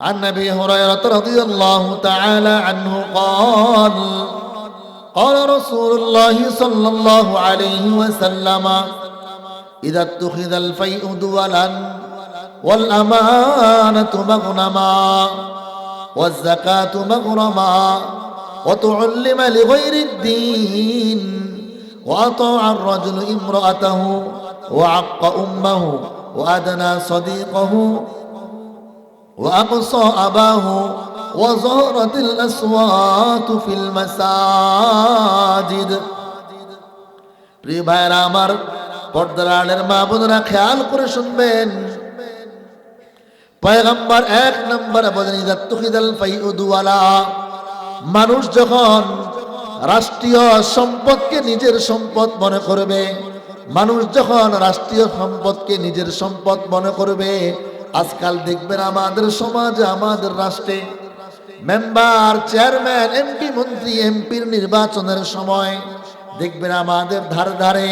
عن أبي هريرة رضي الله تعالى عنه قال قال رسول الله صلى الله عليه وسلم إذا اتخذ الفيء دولا والأمانة مغنما والزكاة مغرما وتعلم لغير الدين وأطاع الرجل امرأته وعق أمه وأدنى صديقه وأقصى أباه وظهرت الأصوات في المساجد প্রিয় ভাইরা আমার, পর্দার আড়ের মা বোনেরা খেয়াল করে শুনবেন। পয়গম্বর এক নম্বরে বলেন, ইযা তুখিদাল ফাইউ দুওয়ালা, মানুষ যখন রাষ্ট্রীয় সম্পদকে নিজের সম্পদ মনে করবে, মানুষ যখন রাষ্ট্রীয় সম্পদকে নিজের সম্পদ মনে করবে। আজকাল দেখবেন আমাদের সমাজে, আমাদের রাষ্ট্রে মেম্বার, চেয়ারম্যান, এমপি, মন্ত্রী, এমপির নির্বাচনের সময় দেখবেন আমাদের ধারে ধারে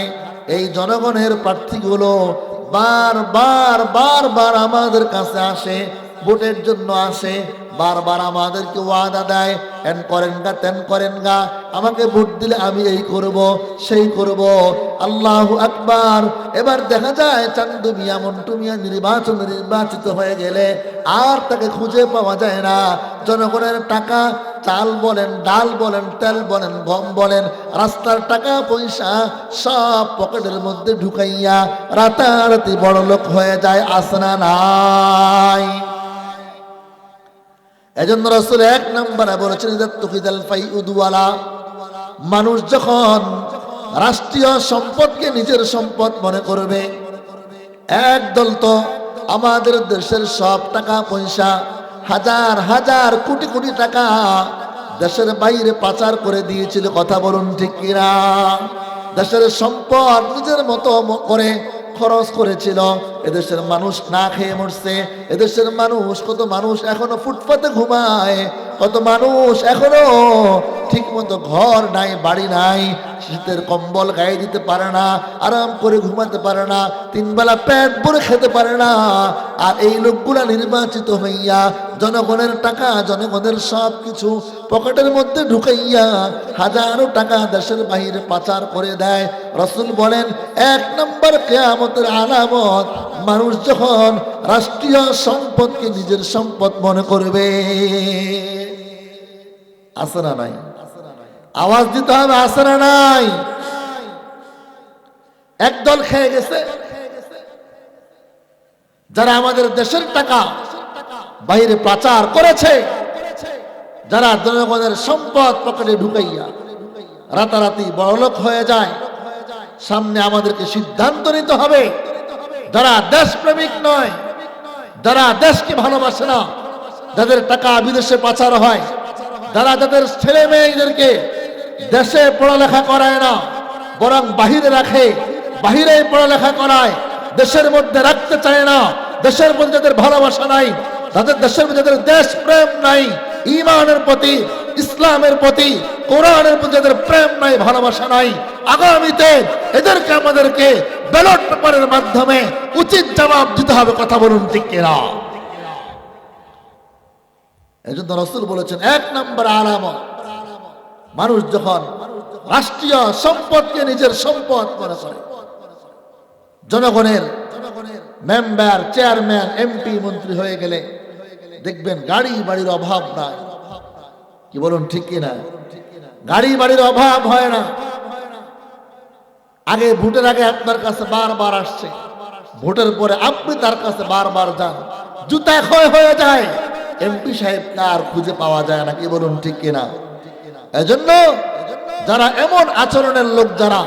এই জনগণের প্রার্থীগুলো বারবার আমাদের কাছে আসে, ভোটের জন্য আসে, বারবার আমাদেরকে ওয়াদা দেয়, এন করেন গা, তেন করেন গা, আমাকে ভোট দিলে আমি এই করব, সেই করব। আল্লাহু আকবার। এবার দেখা যায় চান্দু মিয়া, মন্টু মিয়া নির্বাচিত হয়ে গেলে আর তাকে খুঁজে পাওয়া যায় না। জনগণের টাকা, চাল বলেন, ডাল বলেন, তেল বলেন, গম বলেন, রাস্তার টাকা পয়সা সব পকেটের মধ্যে ঢুকাইয়া রাতারাতি বড় লোক হয়ে যায়। আসনা নাই। এজন্য রাসূল এক নম্বরে বলেছেন, ইযা তুখিদাল ফাইউ দুওয়ালা, মানুষ যখন রাষ্ট্রীয় সম্পদকে নিজের সম্পদ মনে করবে। একদল তো আমাদের দেশের সব টাকা পয়সা, হাজার হাজার কোটি কোটি টাকা দেশের বাইরে পাচার করে দিয়েছিল। কথা বলুন ঠিক কিনা? দেশের সম্পদ নিজের মতো করে খরচ করেছিল। এদেশের মানুষ না খেয়ে মরছে। এদেশের মানুষ, কত মানুষ এখনো ফুটপাতে ঘুমায়, কত মানুষ এখনো ঠিক মতো ঘর নাই, বাড়ি নাই, শীতের কম্বল গায়ে দিতে পারে না, আরাম করে ঘুমাতে পারে না, তিন বেলা পেট ভরে খেতে পারে না। আর এই লোকগুলা নির্বাচিত হইয়া জনগণের টাকা, জনগণের সব কিছু পকেটের মধ্যে ঢুকাইয়া হাজারো টাকা দেশের বাইরে পাচার করে দেয়। রাসূল বলেন, এক নম্বর কিয়ামতের আলামত, মানুষ যখন রাষ্ট্রীয় সম্পদকে নিজের সম্পদ মনে করবে। আছে না নাই? আওয়াজ দিতে হবে, আছে না নাই? একদল খেয়ে গেছে, যারা আমাদের দেশের টাকা বাইরে পাচার করেছে, যারা জনগণের সম্পদ পকেটে ঢুকাইয়া রাতারাতি বড়লোক হয়ে যায়। সামনে আমাদেরকে সিদ্ধান্ত নিতে হবে, যারা দেশপ্রেমিক নয়, যারা দেশকে ভালোবাসে না, যাদের টাকা বিদেশে পাচার হয়, যারা যাদের ছেলে মেয়েদেরকে দেশে পড়ালেখা করায় না, বরং বাহিরে রাখে, বাহিরে পড়ালেখা করায়, দেশের মধ্যে রাখতে চায় না, দেশের মধ্যে যাদের ভালোবাসা নাই, যাদের দেশের মধ্যে যাদের দেশ প্রেম নাই, ঈমানের প্রতি, ইসলামের প্রতি, কোরআনের প্রতি যাদের প্রেম নাই, ভালোবাসা নাই, আগামীতে এদেরকে আমাদেরকে ব্যালট পেপারের মাধ্যমে উচিত জবাব দিতে হবে। কথা বলুন ঠিক কিনা? এজন্য রাসূল বলেছেন, এক নম্বর আলামত, মানুষ যখন রাষ্ট্রীয় সম্পদকে নিজের সম্পদ মনে করে। জনগণের মেম্বার, চেয়ারম্যান, এমপি, মন্ত্রী হয়ে গেলে দেখবেন গাড়ি বাড়ির অভাব নাই। কি বলুন ঠিক কিনা? গাড়ি বাড়ির অভাব হয় না। আগে ভোটের আগে আপনার কাছে বারবার আসছে, ভোটের পরে আপনি তার কাছে বারবার যান, জুতা ক্ষয় হয়ে যায়, এমপি সাহেবকে আর খুঁজে পাওয়া যায় না। কি বলুন ঠিক কিনা? এজন্য যারা এমন আচরণের লোক, যারা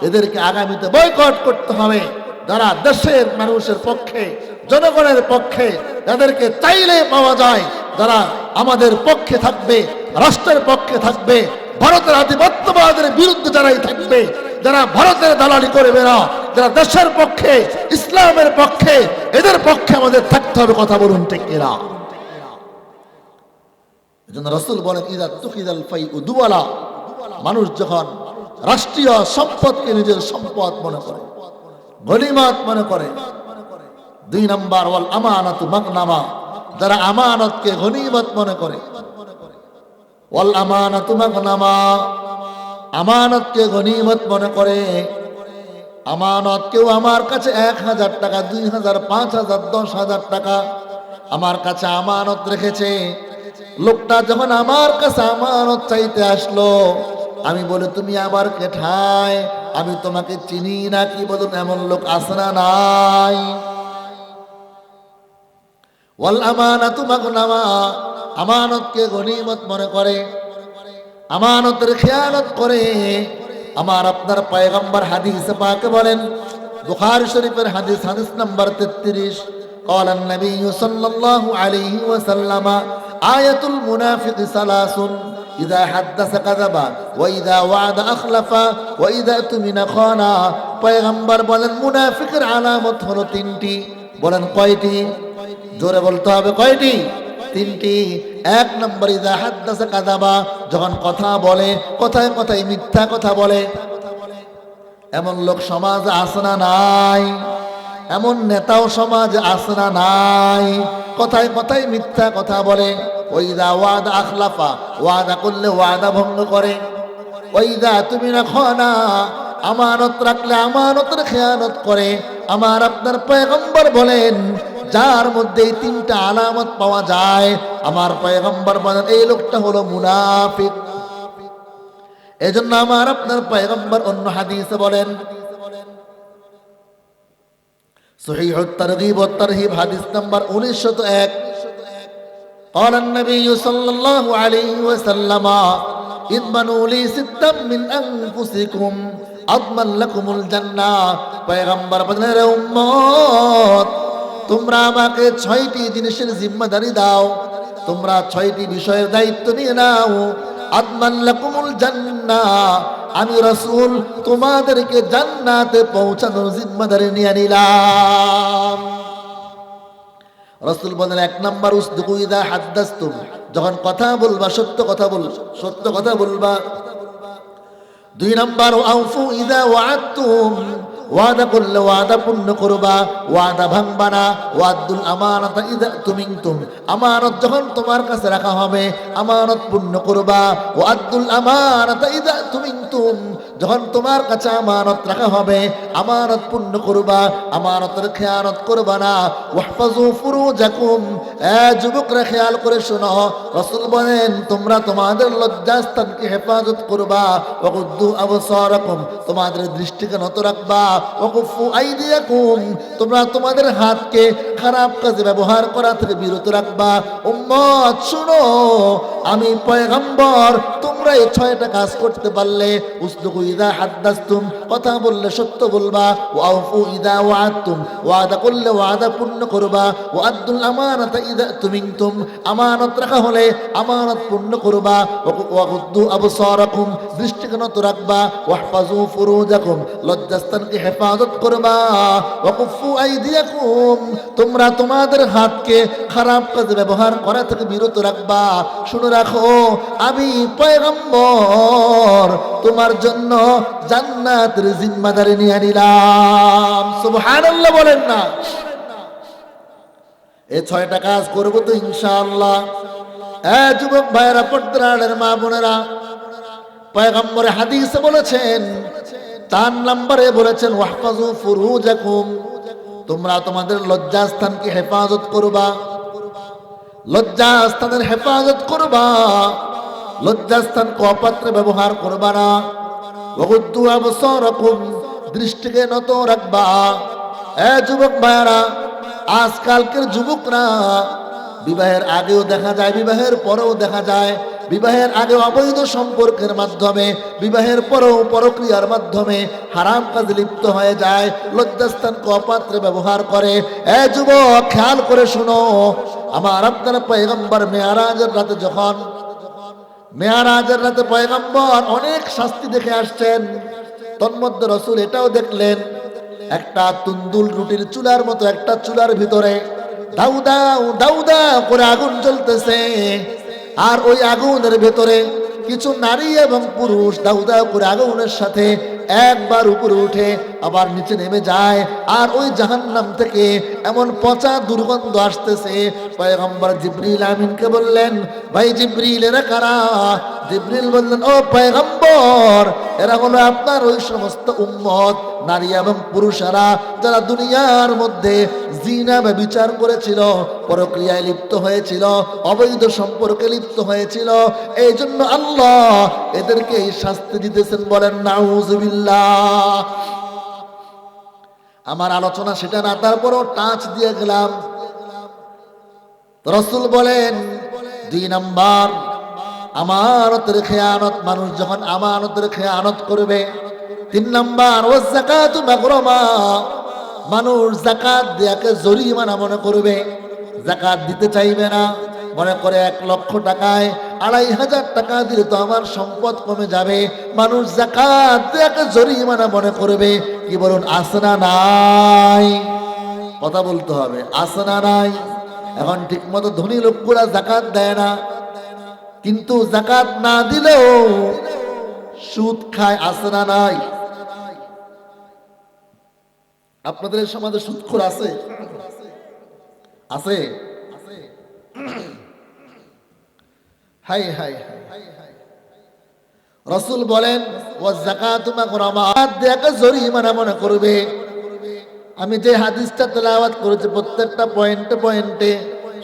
এদেরকে আগামীতে বয়কট করতে হবে। যারা দেশের মানুষের পক্ষে, জনগণের পক্ষে, যাদেরকে চাইলে পাওয়া যায়, যারা আমাদের পক্ষে থাকবে, রাষ্ট্রের পক্ষে থাকবে, ভারতের আধিপত্যবাদের বিরুদ্ধে যারাই থাকবে, যারা ভারতের দালালি করবে না, যারা দেশের পক্ষে, ইসলামের পক্ষে, এদের পক্ষে আমাদের থাকতে হবে। কথা বলুন ঠিক কিনা? এজন্য রাসূল বলেন, ইযা তুখিদাল ফাইউ দুওয়ালা, মানুষ যখন রাষ্ট্রীয় সম্পদকে নিজের সম্পদ মনে করে, গনিমত মনে করে। দুই নাম্বার, ওয়াল আমানাতু মাগনামা, যারা আমানতকে গনিমত মনে করে। ওয়াল আমানাতু মাগনামা, আমানতকে গনিমত মনে করে। আমানত, কেউ আমার কাছে 1000 টাকা, 2000, 5000, 10,000 টাকা আমার কাছে আমানত রেখেছে। লোকটা যখন আমার কাছে আমানত চাইতে আসলো, আমি বলে তুমি আবার কেঠায়, আমি তোমাকে চিনি না কি? বলুন, এমন লোক আছে না নাই? ওয়াল আমানাতু মাগনামা, আমানতকে গনিমত মনে করে, আমানতের খেয়ানত করে। আমার আপনার পয়গম্বর হাদিসে পাকে বলেন, বুখারী শরীফের হাদিস, হাদিস নাম্বার 33, قال النبي صلى الله عليه وسلم آية المنافق ثلاث إذا حدث كذب وإذا وعد أخلف وإذا اؤتمن خان। পয়গম্বর বলেন মুনাফিকের আলামত হলো তিনটি। বলেন কয়টি? জোরে বলতে হবে, কয়টি? তিনটি। 1 নম্বর, ইযা হাদ্দাসা কাযাবা, যখন কথা বলে কথায় কথায় মিথ্যা কথা বলে। এমন লোক সমাজে আছে না নাই? এমন নেতাও সমাজে আছে না নাই? কথায় কথায় মিথ্যা কথা বলে। ওয়াইদা ওয়াদা আখলাফা, ওয়াদা করলে ওয়াদা ভঙ্গ করে। ওয়াইদা তুমিনা খানা, আমানত রাখলে আমানতের খেয়ানত করে। আমার আপনার পয়গম্বর বলেন, যার মধ্যে এই তিনটা আলামত পাওয়া যায়, আমার পয়গম্বর বলেন এই লোকটা হলো মুনাফিক। এজন্য আমার আপনার পয়গম্বর অন্য হাদিসে বলেন, সহিহুত তারগীব ওয়াত তারহিব হাদিস নাম্বার 1901, قال النبي صلى الله عليه وسلم اضمنوا لي ستا من انفسكم اضمن لكم الجنة। পয়গম্বর বলেন, রে উম্মত, তোমরা আমাকে 6টি জিনিসের জিম্মাদারি দাও, তোমরা 6টি বিষয়ের দায়িত্ব নিয়ে নাও। আদমান লাকুমুল জান্নাহ, আমি রাসূল তোমাদেরকে জান্নাতে পৌঁছানোর জিম্মাদারি নিয়ে নিলাম। রাসূল বলেন, 1 নাম্বার, উসদুকু ইযা হাদ্দাসতুম, যখন কথা বলবা সত্য কথা বলবা, সত্য কথা বলবা। 2 নাম্বার, আউফু ইযা ওয়াআদতুম, ওয়াদা করলে ওয়াদা পূর্ণ করবা, ওয়াদা ভাঙবা না। ওয়াদুল আমানাতা ইযা তুমিনতুম, আমানত যখন তোমার কাছে রাখা হবে আমানত পূর্ণ করবা। ওয়াদুল আমানাতা ইযা তুমিনতুম, যখন তোমার কাছে আমানত রাখা হবে আমানত পূর্ণ করবা, আমানতের খেয়ানত করবা না। ওয়াহফাজু ফুরুজাকুম, যুবকরা খেয়াল করে শোনো, রাসূল বলেন তোমরা তোমাদের লজ্জাস্থানকে হেফাজত করবা। ওয়াগুদ্দু আবসারাকুম, তোমাদের দৃষ্টিকে নত রাখবা। ওয়াকুফু আইদিয়াকুম, তোমরা তোমাদের হাতকে খারাপ কাজে ব্যবহার করা থেকে বিরত রাখবা। উম্মত শুনো, আমি পয়গম্বর, তোমরা এই 6টা কাজ করতে পারলে, উসদুকু ইযা হাদ্দাসতুম, কথা বললে সত্য বলবা। ওয়াউফু ইযা ওয়াআদতুম, ওয়াদা করলে ওয়াদা পূর্ণ করবা। ওয়াদুল আমানাতা ইযা তুমিনতুম, আমানত রাখা হলে আমানত পূর্ণ করবা। ওয়াগুদ্দু আবসারাকুম, দৃষ্টিকে নত রাখবা। ওয়াহফাজু ফুরুজাকুম, লজ্জাস্থানকে হেফাজত করবা। ওয়াকুফু আইদিয়াকুম, তোমরা তোমাদের হাতকে খারাপ কাজে ব্যবহার করা থেকে বিরত রাখবা। শুনে রাখো, আমি পয়গম্বর তোমার জন্য জান্নাতের জিম্মাদারি নিয়ে নিলাম। সুবহানাল্লাহ বলেন না? এই 6টা কাজ করবো তো ইনশাআল্লাহ। যুবক ভাইয়েরা, পর্দার আড়ালের মা বোনেরা, পয়গম্বর হাদিসে বলেছেন, 4 নম্বরে বলেছেন, ওয়াহফাজু ফুরুজাকুম, তোমরা তোমাদের লজ্জাস্থানকে হেফাজত করবা। লজ্জাস্থানের হেফাজত করবা, লজ্জাস্থানকে অপাত্রে ব্যবহার করবা না। ওয়াগুদ্দু আবসারাকুম, দৃষ্টিকে নত রাখবা। যুবক ভাইয়েরা, আজকালকের যুবকরা বিবাহের আগেও দেখা যায়, বিবাহের পরেও দেখা যায়, বিবাহের আগে অবৈধ সম্পর্কের মাধ্যমে, বিবাহের পরেও পরক্রিয়ার মাধ্যমে হারাম কাজে লিপ্ত হয়ে যায়, লজ্জাস্থানকে অপাত্রে ব্যবহার করে। যুবক খেয়াল করে শুনো, আমার আপনার পয়গম্বর মেয়ারাজের রাতে, যখন মেয়ারাজের রাতে পয়গম্বর অনেক শাস্তি দেখে আসছেন, তন্মধ্যে রাসূল এটাও দেখলেন, একটা তুন্দুল রুটির চুলার মতো একটা চুলার ভিতরে দাউ দাউ দাউ দাউ করে আগুন জ্বলতেছে, আর ওই আগুনের ভেতরে কিছু নারী এবং পুরুষ দাউ দাউ করে আগুনের সাথে একবার উপরে উঠে আবার নিচে নেমে যায়, আর ওই জাহান্নাম থেকে এমন পচা দুর্গন্ধ আসতেছে। পয়গম্বর জিবরিল আমিনকে বললেন, ভাই জিবরিল, এরা কারা? জিবরিল বললেন, ও পয়গম্বর, এরা হলো আপনার ওই সমস্ত উম্মত, নারী এবং পুরুষেরা যারা দুনিয়ার মধ্যে জিনা ব্যভিচার করেছিল, পরক্রিয়ায় লিপ্ত হয়েছিল, অবৈধ সম্পর্কে লিপ্ত হয়েছিল। এই জন্য আল্লাহ এদেরকে এই শাস্তি দিতেছেন। বলেন নাউজুবিল্লাহ। আমার আলোচনা সেটা না, তারপরও টাচ দিয়ে গেলাম। রাসূল বলেন, 2 নাম্বার আমানতের খেয়ানত। মানুষ যখন আমানতের খেয়ানত করবে। 3 নাম্বার ওয়াজ যাকাতু মাগরামা। মানুষ যাকাত দেয়াকে জরিমানা মনে করবে, যাকাত দিতে চাইবে না, মনে করে 1 লক্ষ টাকায় 2500 টাকা দিলে তো আমার সম্পদ কমে যাবে। মানুষ যাকাত দেয়াকে জরিমানা মনে করবে। কি বলুন, আছে না নাই? কথা বলতে হবে, আছে না নাই? এখন ঠিক মতো ধনী লোকগুলা যাকাত দেয় না, কিন্তু যাকাত না দিলেও সুদ খায়, আছে না নাই? আপনাদের সমাজে সুদখোর আছে? আছে? High high high. রাসূল বলেন, ওয়া যাকাতু মাগরামা, দেয়াকে জরিমানা মনে করবে। আমি যে হাদিসটা তেলাওয়াত করেছি, প্রত্যেকটা পয়েন্টে পয়েন্টে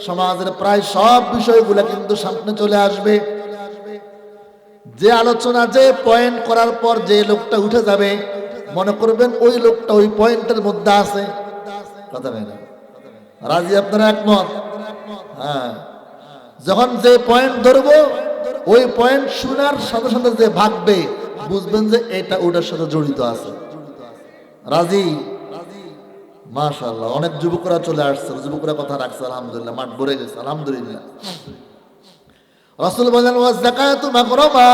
সমাজের প্রায় সব বিষয়গুলো কিন্তু সামনে চলে আসবে। যে আলোচনা, যে পয়েন্ট করার পর যে লোকটা উঠে যাবে, মনে করবেন ওই লোকটা ওই পয়েন্টের মধ্যে আছে। কথা বলেন, রাজি? আপনারা একমত? হ্যাঁ। যখন যে পয়েন্ট ধরবো, ওই পয়েন্ট শোনার সাথে সাথে যে ভাববে, বুঝবেন যে এটা ওটার সাথে জড়িত আছে। রাজি? মাশাআল্লাহ, অনেক যুবকরা চলে আসছে, যুবকরা কথা রাখছে, আলহামদুলিল্লাহ, মাঠ ভরে গেছে, আলহামদুলিল্লাহ। রাসূল বলেন, ওয়া যাকাতু মাগরামা।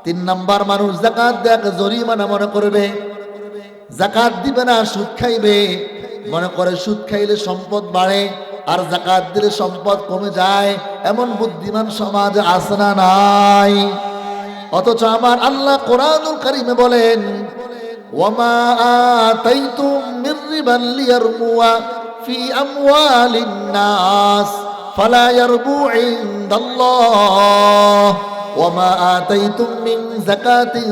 3 নাম্বার, মানুষ যাকাত দেয়াকে জরিমানা মনে করবে, যাকাত দিবে না, সুদ খাইবে, মনে করে সুদ খাইলে সম্পদ বাড়ে আর যাকাত দিলে সম্পদ কমে যায়। এমন বুদ্ধিমান সমাজে আছে না নাই? অথচ আমার আল্লাহ কোরআনুল কারীমে বলেন, ওয়ামা আতাইতুম মির রিবান লিয়ারবুয়া ফি আমওয়ালিন নাস ফালা ইয়ারবু ইনদাল্লাহ ওয়ামা আতাইতুম মিন যাকাতিন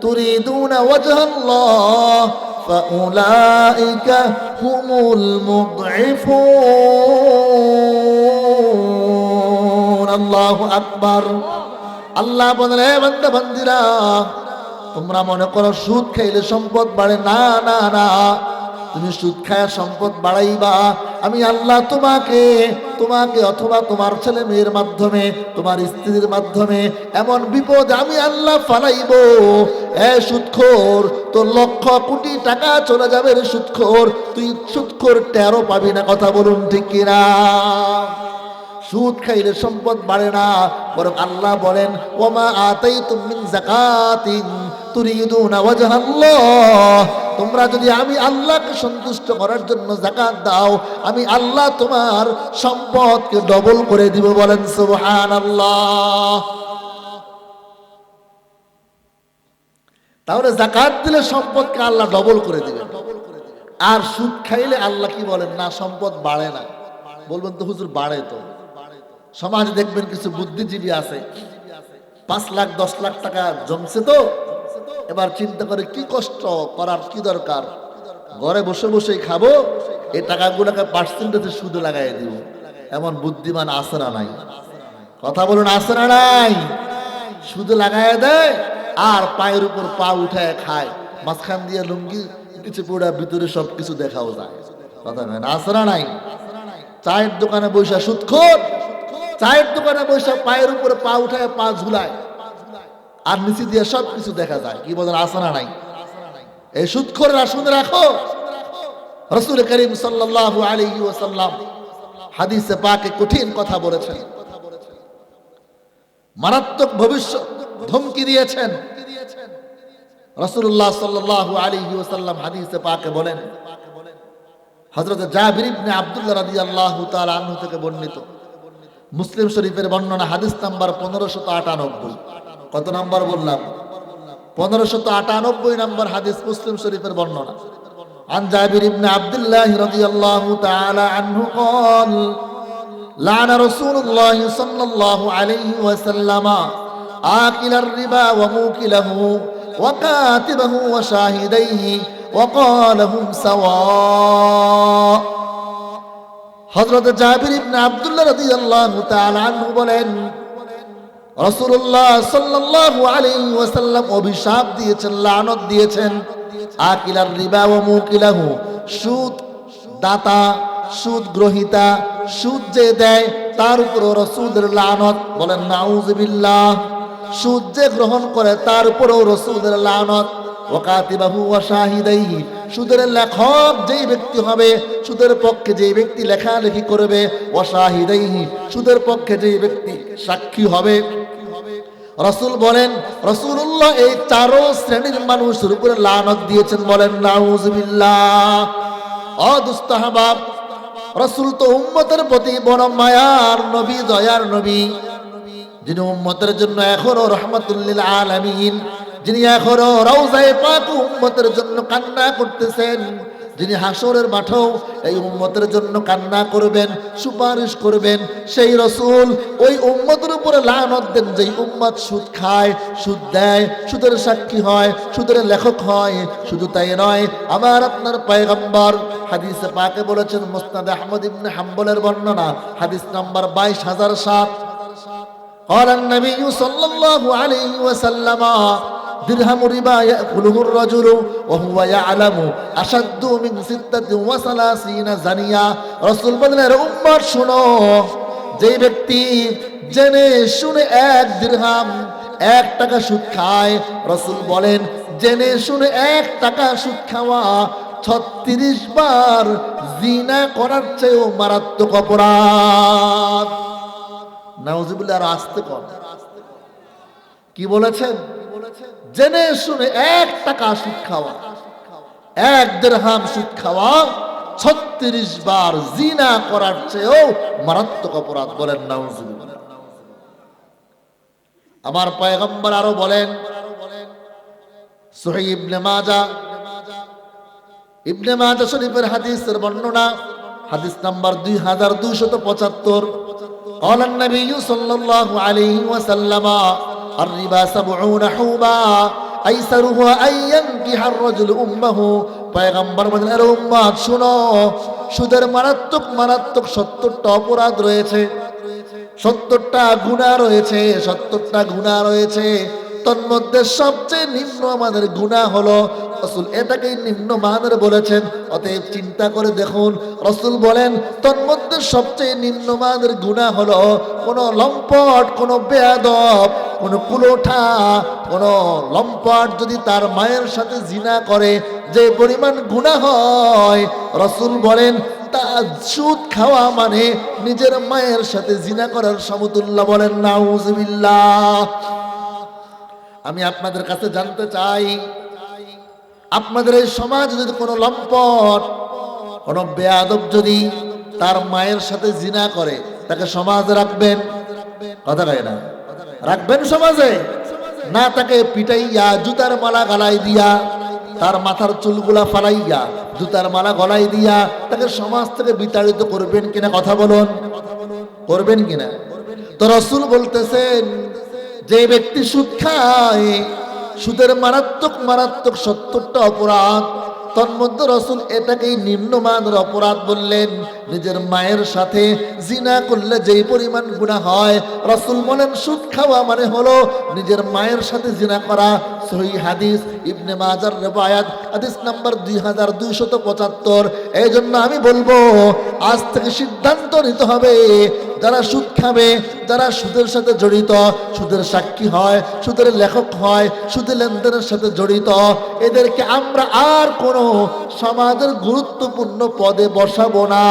তুরিদুনা ওয়াজহাল্লাহ ফাউলাইকা হুমুল মুদঈফুন। আল্লাহু আকবার। আল্লাহ বলেন, হে বান্দা বান্দীরা, তোমরা মনে করো সুদ খাইলে সম্পদ বাড়ে। না না না, তুমি সুদ খায়া সম্পদ বাড়াইবা, আমি আল্লাহ তোমাকে অথবা তোমার ছেলে মেয়ের মাধ্যমে, তোমার স্ত্রীর মাধ্যমে এমন বিপদ আমি আল্লাহ ফালাইব। এ সুদখোর, তোর লক্ষ কোটি টাকা চলে যাবে রে সুদখোর, তুই সুদখোর টেরও পাবি না। কথা বলুন ঠিক কিনা? সুদ খাইলে সম্পদ বাড়ে না, বরং আল্লাহ বলেন, ওমা আতাইতুম মিন যাকাতিন তুরিদুনা ওয়াজহাল্লাহ, তোমরা যদি আমি আল্লাহকে সন্তুষ্ট করার জন্য যাকাত দাও, আমি আল্লাহ তোমার সম্পদকে ডবল করে দিব। বলেন সুবহানাল্লাহ। তাহলে যাকাত দিলে সম্পদকে আল্লাহ ডবল করে দিবেন। আর সুদ খাইলে আল্লাহ কি বলেন? না, সম্পদ বাড়ে না। বলবেন তো হুজুর বাড়ে তো। সমাজে দেখবেন কিছু বুদ্ধিজীবী আছে, 5 লাখ 10 লাখ টাকা জমছে, তো এবার চিন্তা করে কি কষ্ট করার কি দরকার, ঘরে বসে বসেই খাবো, এই টাকাগুলোকে পার্সেন্টেজে সুদে লাগাই দিব। এমন বুদ্ধিমান আছে না নাই? কথা বলুন, আছে না নাই? সুদে লাগাই দেয় আর পায়ের উপর পা উঠায় খায়, মাঝখান দিয়ে লুঙ্গি কিছু পুরা, ভিতরে সব কিছু দেখাও যায়। কথা বলেন, আছে না নাই? চায়ের দোকানে বৈশা সুদখোর, চায়ের দোকানে বৈশা পায়ের উপরে পা উঠায়, পা ঝুলায়, আর নিচে দিয়ে সব কিছু দেখা যায়। কি বলেন, আছে না নাই? এই সুদখোররা শুনে রাখো, রাসূল করিম সাল্লাল্লাহু আলাইহি ওয়াসাল্লাম হাদিসে পাকে কঠিন কথা বলেছেন, মারাত্মক ভবিষ্যৎ ধমকি দিয়েছেন। রাসূলুল্লাহ সাল্লাল্লাহু আলাইহি ওয়াসাল্লাম হাদিসে পাকে বলেন, হযরত জাবির ইবনে আব্দুল্লাহ রাদিয়াল্লাহু তাআলা আনহু থেকে বর্ণিত, মুসলিম শরীফের বর্ণনা, হাদিস নাম্বার 1598। কত নাম্বার বললাম? 1598 নম্বর হাদিস, মুসলিম শরীফের বর্ণনা। عن جابر بن عبد الله رضي الله تعالى عنه قال لعن رسول الله صلى الله عليه وسلم آكل الربا وموكله وكاتبه وشاهديه وقال هم سواء। হযরত জাবির ইবনে আব্দুল্লাহ রাদিয়াল্লাহু তাআলা আনহু বলেন, রাসূলুল্লাহ সাল্লাল্লাহু আলাইহি ওয়াসাল্লাম অভিশাপ দিয়েছেন, লানত দিয়েছেন, আকিলার রিবা ওয়া মুকিলাহু, সুদ দাতা, সুদ গ্রহীতা, সুদ যে দেয় তার উপর রাসূলের লানত। বলেন নাউযুবিল্লাহ। সুদ যে গ্রহণ করে তার উপরও রাসূলের লানত। ওয়া কাতিবাহু ওয়া শাহিদাইহি, সুদের লেখক যেই ব্যক্তি হবে, সুদের পক্ষে যেই ব্যক্তি লেখালেখি করবে, ওয়া শাহিদাইহি, সুদের পক্ষে যেই ব্যক্তি সাক্ষী হবে। রাসূল বলেন, রাসূলুল্লাহ এই চারো শ্রেণীর মানুষের উপরে লানত দিয়েছেন। বলেন নাউযুবিল্লাহ। ও দুস্থ আহবাব, রাসূল তো উম্মতের প্রতি বড় মায়ার নবী, দয়ার নবী, যিনি উম্মতের জন্য এখনো রহমাতুল লিল আলামিন, যিনি এখনো রওজায়ে পাক উম্মতের জন্য কান্না করতেছেন, যিনি হাসরের মাঠেও এই উম্মতের জন্য কান্না করবেন, সুপারিশ করবেন, সেই রাসূল ওই উম্মতের উপরে লানত দেন যেই উম্মত সুদ খায়, সুদ দেয়, সুদের সাক্ষী হয়, সুদের লেখক হয়। শুধু তাই নয়, আমার আপনার পয়গম্বর হাদিসে পাকে বলেছেন, মুসনাদ আহমদ ইবনে হাম্বলের বর্ণনা, হাদিস নাম্বার 22007, قال النبي صلى الله عليه وسلم درهم ربا يأكله الرجل وهو يعلم أشد من 36 زانية। রাসূল বলেন, উম্মত শুনো, যে ব্যক্তি জেনে শুনে 1 দিরহাম 1 টাকা সুদ খায়, রাসূল বলেন জেনে শুনে 1 টাকা সুদ খাওয়া 36 বার জিনা করার চেয়েও মারাত্মক অপরাধ। নাউযুবিল্লাহ। আর আসতে কর, কি বলেছেন? জেনে শুনে 1 টাকা সুদ খাওয়া, 1 দিরহাম সুদ খাওয়া 36 বার জিনা করার চেয়েও মারাত্মক অপরাধ। বলেন নাউযুবিল্লাহ। আমার পয়গম্বর আরো বলেন, সহিহ ইবনে মাজাহ শরীফের হাদিসের বর্ণনা, হাদিস নাম্বার 2275। قال النبي صلى الله عليه وسلم الربا 70 حوبا أيسرها أن ينكح الرجل أمه। পয়গম্বর বলেন, আরে উম্মত শুনো, সুদের মারাত্মক 70টা অপরাধ রয়েছে, 70টা গুনাহ রয়েছে, 70টা গুনাহ রয়েছে। তন্মধ্যে সবচেয়ে নিম্ন আমাদের গুনাহ হলো, রাসূল এটাকেই নিম্ন মানের বলেছেন। অতএব চিন্তা করে দেখুন, রাসূল বলেন তন্মধ্যে সবচেয়ে নিম্ন মানের গুনাহ হলো কোন লম্পট, কোন বেয়াদব, কোন কুলোঠা, কোন লম্পট যদি তার মায়ের সাথে জিনা করে, যে পরিমাণ গুনাহ হয়, রাসূল বলেন তা সুদ খাওয়া মানে নিজের মায়ের সাথে জিনা করার সমতুল্য। বলেন নাউযুবিল্লাহ। আমি আপনাদের কাছে জানতে চাই, আপনাদের এই সমাজ যদি কোনো লম্পট, কোনো বেয়াদব যদি তার মায়ের সাথে জিনা করে, তাকে সমাজে রাখবেন? কথা কয় না? রাখবেন সমাজে? না, তাকে পিটাইয়া, জুতার মালা গলায় দিয়া, তার মাথার চুলগুলা ফালাইয়া জুতার মালা গলায় দিয়া তাকে সমাজ থেকে বিতাড়িত করবেন কিনা? কথা বলুন, করবেন কিনা? তো রাসূল বলতেছেন, যে ব্যক্তি সুদ খায়, সুদের মারাত্মক 70টা অপরাধ, তন্মধ্যে রাসূল এটাকেই নিম্নমানের অপরাধ বললেন। নিজের মায়ের সাথে জিনা করলে যেই পরিমাণ গুনাহ হয়, রাসূল বলেন সুদ খাওয়া মানে হলো নিজের মায়ের সাথে জিনা করা। সহিহ হাদিস, ইবনে মাজার রিওয়ায়াত, হাদিস নাম্বার 2275। এই জন্য আমি বলবো, আজ থেকে সিদ্ধান্ত নিতে হবে, যারা সুদ খাবে, যারা সুদের সাথে জড়িত, সুদের সাক্ষী হয়, সুদের লেখক হয়, সুদের লেনদেনের সাথে জড়িত, এদেরকে আমরা আর কোনো সমাজের গুরুত্বপূর্ণ পদে বসাবো না।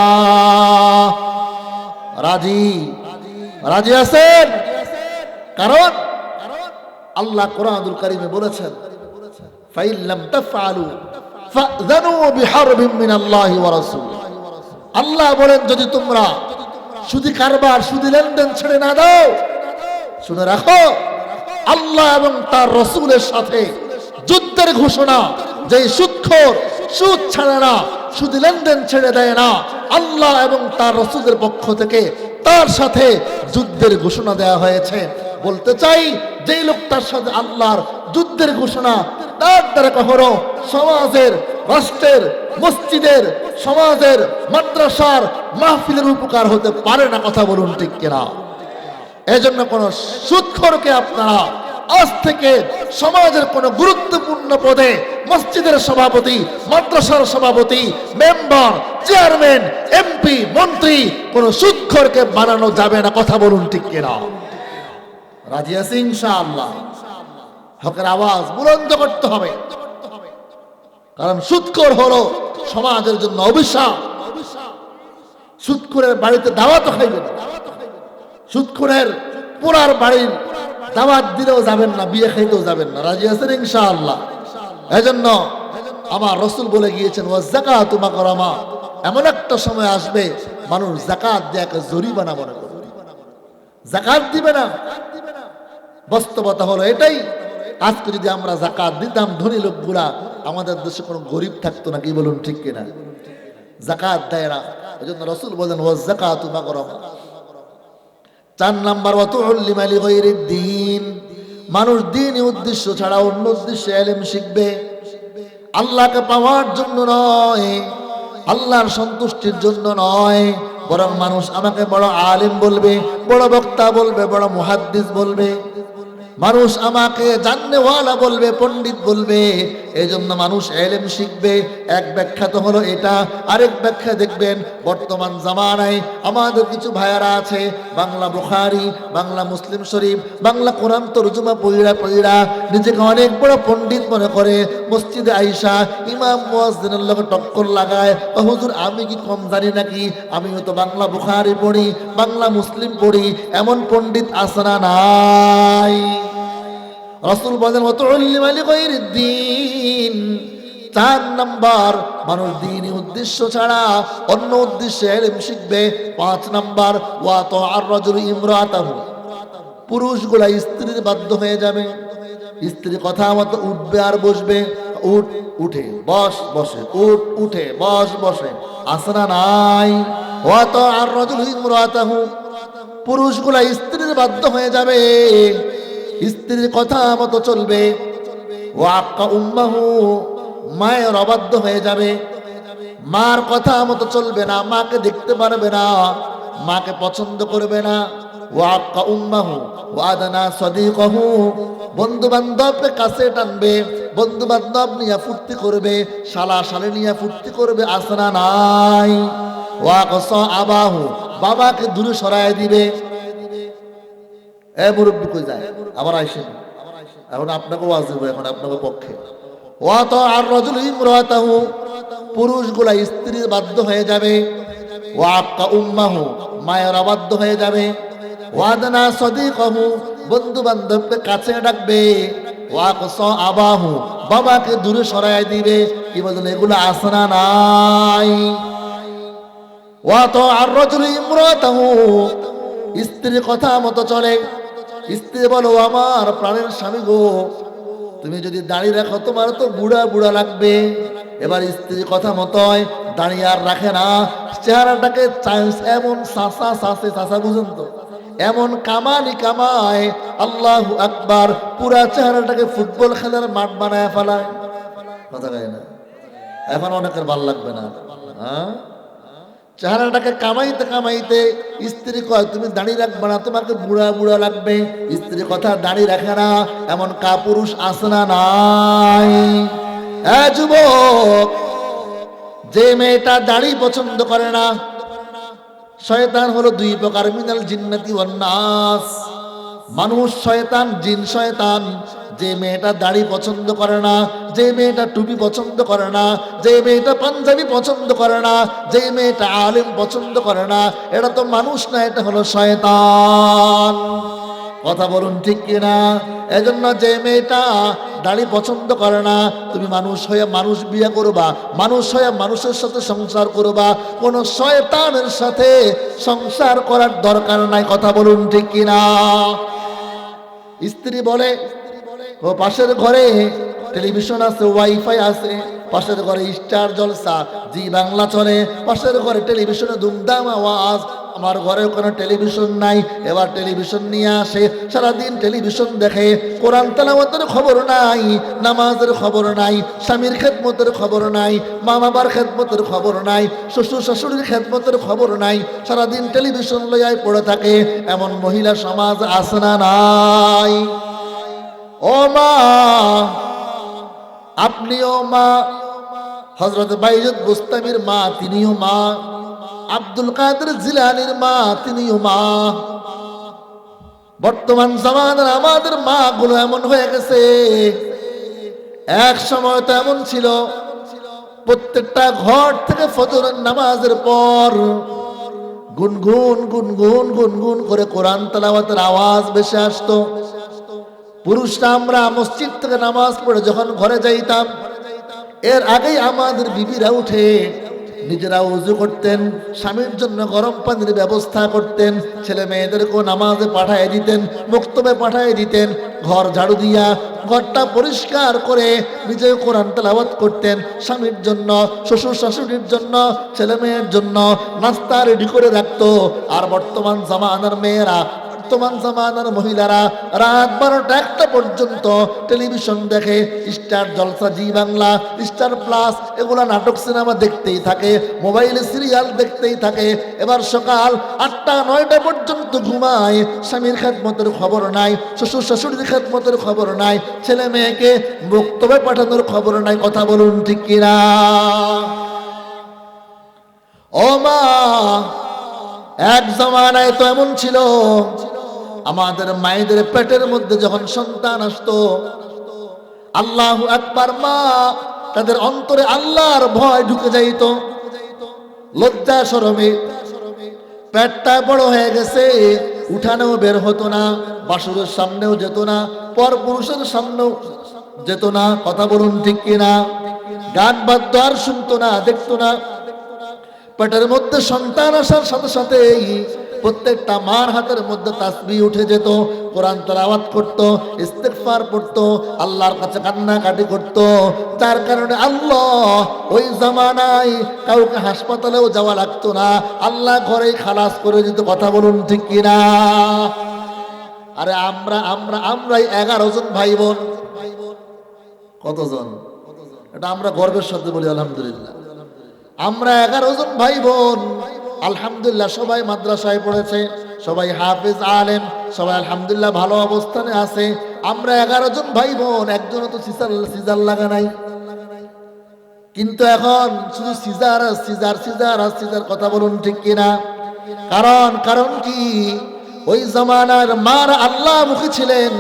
রাজি আছেন? কারণ আল্লাহ কোরআনুল কারীমে বলেছেন, ফাইন লাম তাফআলু ফাযনু বিহারবিন মিনাল্লাহি ওয়া রাসূলিহি। আল্লাহ বলেন, যদি তোমরা সুদি কারবার, সুদি লেনদেন ছেড়ে না দাও, শুনে রাখো, আল্লাহ এবং তার রাসূলের সাথে যুদ্ধের ঘোষণা। যেই সুদখোর সুদ ছাড়ে না, সুদ লেনদেন ছেড়ে দেয় না, আল্লাহ এবং তার রাসূলের পক্ষ থেকে তার সাথে যুদ্ধের ঘোষণা দেওয়া হয়েছে। বলতে চাই, যেই লোকটার সাথে আল্লাহর যুদ্ধের ঘোষণা, তার দ্বারা কখনো সমাজের, রাষ্ট্রের, মসজিদের, সমাজের, মাদ্রাসার, মাহফিলের উপকার হতে পারে না। কথা বলুন ঠিক কিনা? এজন্য কোন সুদখোরকে আপনারা আজ থেকে সমাজের কোন গুরুত্বপূর্ণ পদে, মসজিদের সভাপতি, মাদ্রাসার সভাপতি, মেম্বার, চেয়ারম্যান, এমপি, মন্ত্রী, কোন সুদখোরকে বানানো যাবে না। কথা বলুন ঠিক কিনা? রাজি আছি ইনশাআল্লাহ? হকের আওয়াজ বুলন্দ করতে হবে, কারণ সুদখোর হলো সমাজের জন্য অভিশাপ। সুদখোরের বাড়িতে দাওয়াত খাইবেন না, সুদখোরের পুরার বাড়ির দাওয়াত দিলেও যাবেন না, বিয়ে খাইতেও যাবেন না। রাজি আছেন ইনশাআল্লাহ? এজন্য আমার রাসূল বলে গিয়েছেন, ওয়াজ যাকাতু মাকরামা, এমন একটা সময় আসবে মানুষ যাকাত দিয়ে জরিমানা মনে করবে, যাকাত দিবে না। বাস্তবতা হলো এটাই। আজকে যদি আমরা যাকাত দিতাম, ধনী লোকগুলা, আমাদের দেশে কোনো গরিব থাকতো না। কি বলুন ঠিক কিনা? যাকাত দেয় না, এজন্য রাসূল বলেন ওয়াজ যাকাতু মাকরামা। 4 নাম্বার, ওয়াতুল্লিমা লিগাইরিদ দ্বীন, মানুষ দ্বীনি উদ্দেশ্য ছাড়া অন্য উদ্দেশ্যে ইলম শিখবে। আল্লাহকে পাওয়ার জন্য নয়, আল্লাহর সন্তুষ্টির জন্য নয়, বরং মানুষ আমাকে বড় আলেম বলবে, বড় বক্তা বলবে, বড় মুহাদ্দিস বলবে, মানুষ আমাকে জাননেওয়ালা বলবে, পণ্ডিত বলবে। এই জন্য মানুষ ইলম শিখবে। এক ব্যাখ্যা তো হলো এটা। আরেক ব্যাখ্যা দেখবেন, বর্তমান জামানায় আমাদের কিছু ভাইয়ারা আছে, বাংলা বুখারী, বাংলা মুসলিম শরীফ, বাংলা কোরআন তরজমা পড়িরা নিজেকে অনেক বড় পণ্ডিত মনে করে। মসজিদে আইসা ইমাম মুয়াজ্জিনের লগে টক্কর লাগায়, ও হুজুর আমি কি কম জানি নাকি, আমিও তো বাংলা বুখারী পড়ি, বাংলা মুসলিম পড়ি। এমন পণ্ডিত আছে না নাই? রাসূল বলেন ওয়াতুল্লিমা লিগাইরিদ দ্বীন। 4 নাম্বার, মানুষ দ্বীনি উদ্দেশ্য ছাড়া অন্য উদ্দেশ্যে ইলম শিখবে। 5 নাম্বার, ওয়াতাআর রাজুলু ইমরাতাহু, পুরুষগুলা স্ত্রীর বাধ্য হয়ে যাবে। স্ত্রীর কথা মতো উঠবে আর বসবে, উঠ উঠে বস বসে, উঠ উঠে বস বসে, আছে না নাই? ওয়াতাআর রাজুলু ইমরাতাহু, পুরুষগুলা স্ত্রীর বাধ্য হয়ে যাবে, স্ত্রীর কথা মতো চলবে। ওয়াক্কা উম্মাহু, মায়ের অবাধ্য হয়ে যাবে, মার কথা মতো চলবে না, মাকে দেখতে পারবে না, মাকে পছন্দ করবে না। ওয়াক্কা উম্মাহু ওয়াদানা সাদিকাহু, বন্ধু বান্ধবকে কাছে টানবে, বন্ধু বান্ধব নিয়ে ফুর্তি করবে, শালা শালে নিয়ে ফুর্তি করবে, আছে না নাই? ওয়াকসা আবাহু, বাবাকে দূরে সরায় দিবে। এ মুরব্বী কই যায়, আবার আইসেন, এখন আপনাকে ওয়াজ দেব, এখন আপনাকে পক্ষে। ওয়াতাআর রাজুলু ইমরাতাহু, পুরুষগুলা স্ত্রীর বাধ্য হয়ে যাবে। ওয়াক্কা উম্মাহু, মায়ের অবাধ্য হয়ে যাবে। ওয়াদানা সাদিকাহু, বন্ধু বান্ধবকে কাছে ডাকবে। ওয়াকসা আবাহু, বাবাকে দূরে সরায় দিবে। কি বলেন, এগুলো আছে না নাই? ওয়াতাআর রাজুলু ইমরাতাহু, স্ত্রীর কথা মতো চলে। স্ত্রী বলো, আমার প্রাণের স্বামী গো, তুমি যদি দাঁড়িয়ে রাখো তোমার তো বুড়া বুড়া লাগবে। এবার স্ত্রীর কথা মতোই দাঁড়িয়ে আর রাখে না, চেহারাটাকে এমন সাসা সাসে, সাসা বুঝেন তো, এমন কামানি কামায়, আল্লাহু আকবার, পুরা চেহারাটাকে ফুটবল খেলার মাঠ বানায় ফেলায়। কথা কয় না? এখন অনেকের ভাল লাগবে না, হ্যাঁ? চেহারাটাকে কামাইতে কামাইতে স্ত্রী কয় তুমি দাঁড়িয়ে রাখবে না, তোমাকে বুড়া বুড়া লাগবে। স্ত্রী কথা দাঁড়িয়ে রাখে না, এমন কাপুরুষ আছে না নাই? যুবক, যে মেয়েটা দাড়ি পছন্দ করে না, শয়তান হলো 2 প্রকার, মিনাল জিন্নাতি ওয়ান নাস, মানুষ শয়তান, জিন শয়তান। যে মেয়েটা দাড়ি পছন্দ করে না, যে মেয়েটা টুপি পছন্দ করে না, যে মেয়েটা পাঞ্জাবি পছন্দ করে না, যে মেয়েটা আলেম পছন্দ করে না, এটা তো মানুষ না, এটা হলো শয়তান। কথা বলুন ঠিক কিনা? এজন্য যে মেয়েটা দাড়ি পছন্দ করে না, তুমি মানুষ হয়ে মানুষ বিয়ে করবা, মানুষ হয়ে মানুষের সাথে সংসার করবা, কোন শয়তানের সাথে সংসার করার দরকার নাই। কথা বলুন ঠিক কিনা? স্ত্রী বলে, ও পাশের ঘরে টেলিভিশন আছে, ওয়াইফাই আছে, পাশের ঘরে স্টার জলসা, জি বাংলা চলে, পাশের ঘরে টেলিভিশনে দুমদাম আওয়াজ। আমার ঘরে কোনো টেলিভিশন নাই, এবার টেলিভিশন নিয়ে আসে, সারাদিন টেলিভিশন দেখে, কোরআন তেলাওয়াতের খবর নাই, নামাজের খবর নাই, স্বামীর খেদমতের খবর নাই, মা বাবার খেদমতের খবর নাই, শ্বশুর শাশুড়ির খেদমতের খবর নাই, সারাদিন টেলিভিশন লইয়াই পড়ে থাকে। এমন মহিলা সমাজ আছে না নাই? ও মা, আপনিও মা, হযরত বাইজুদ বুস্তামির মা তিনিও মা, আব্দুল কাদের জিলানীর মা তিনিও মা। বর্তমান জামানার আমাদের মা গুলো এমন হয়ে গেছে, এক সময় তো এমন ছিল প্রত্যেকটা ঘর থেকে ফজরের নামাজের পর গুনগুন গুনগুন গুনগুন করে কোরআন তেলাওয়াতের আওয়াজ ভেসে আসতো। পুরুষরা আমরা মসজিদ থেকে নামাজ পড়ে যখন ঘরে যাইতাম, এর আগেই আমাদের বিবিরা উঠে নিজেরা ওযু করতেন, স্বামীর জন্য গরম পানির ব্যবস্থা করতেন, ছেলে মেয়েদেরকেও নামাজে পাঠিয়ে দিতেন, মক্তবে পাঠিয়ে দিতেন, ঘর ঝাড়ু দিয়া ঘরটা পরিষ্কার করে নিজে কোরআন তেলাওয়াত করতেন, স্বামীর জন্য, শ্বশুর শাশুড়ির জন্য, ছেলে মেয়ের জন্য নাস্তা রেডি করে রাখতো। আর বর্তমান জামানার মেয়েরা, বর্তমান জামানার মহিলারা রাত 12টা-1টা পর্যন্ত টেলিভিশন দেখে, স্টার জলসা, জি বাংলা, স্টার প্লাস, এগুলা নাটক সিনেমা দেখতেই থাকে, মোবাইলে সিরিয়াল দেখতেই থাকে। এবার সকাল 8টা-9টা পর্যন্ত ঘুমায়, স্বামীর খেদমতের খবর নাই, শ্বশুর শাশুড়ির খেদমতের খবর নাই, ছেলে মেয়েকে বক্তব্যে পাঠানোর খবর নাই। কথা বলুন ঠিক কিনা? ও মা, এক জমানায় তো এমন ছিল, আমাদের মায়েদের পেটের মধ্যে যখন সন্তান আসতো, আল্লাহু আকবার, মা তাদের অন্তরে আল্লাহর ভয় ঢুকে যাইত। লজ্জা শরমে পেটটা বড় হয়ে গেছে, উঠানেও বের হতো না, বাসুরের সামনেও যেত না, পর পুরুষের সামনেও যেত না। কথা বলুন ঠিক কিনা? গান বাদ্য আর শুনতো না, দেখতো না। পেটের মধ্যে সন্তান আসার সাথে সাথেই প্রত্যেকটা মার হাতের মধ্যে তাসবিহ উঠে যেত, কোরআন তেলাওয়াত করত, ইস্তিগফার পড়ত, আল্লাহর কাছে কান্নাকাটি করত। তার কারণে আল্লাহ ওই জামানায় কাউকে হাসপাতালেও যাওয়া লাগতো না, আল্লাহ ঘরেই খালাস করে দিত। কথা বলুন ঠিক কিনা? আরে আমরাই 11 জন ভাই বোন। কতজন? এটা আমরা গর্বের সাথে বলি আলহামদুলিল্লাহ। আমরা 11 জন ভাই বোন, আলহামদুলিল্লাহ। সবাই মাদ্রাসায় পড়েছে, সবাই হাফেজ আলেম, সবাই আলহামদুলিল্লাহ ভালো অবস্থানে আছে। আমরা 11 জন ভাই বোন, একজনও তো সিজার লাগা নাই। কিন্তু এখন শুধু সিজার আর সিজার, সিজার আর সিজার। কথা বলুন ঠিক কিনা? কারণ কি? ওই জামানার মারা আল্লাহ মুখী ছিলেন,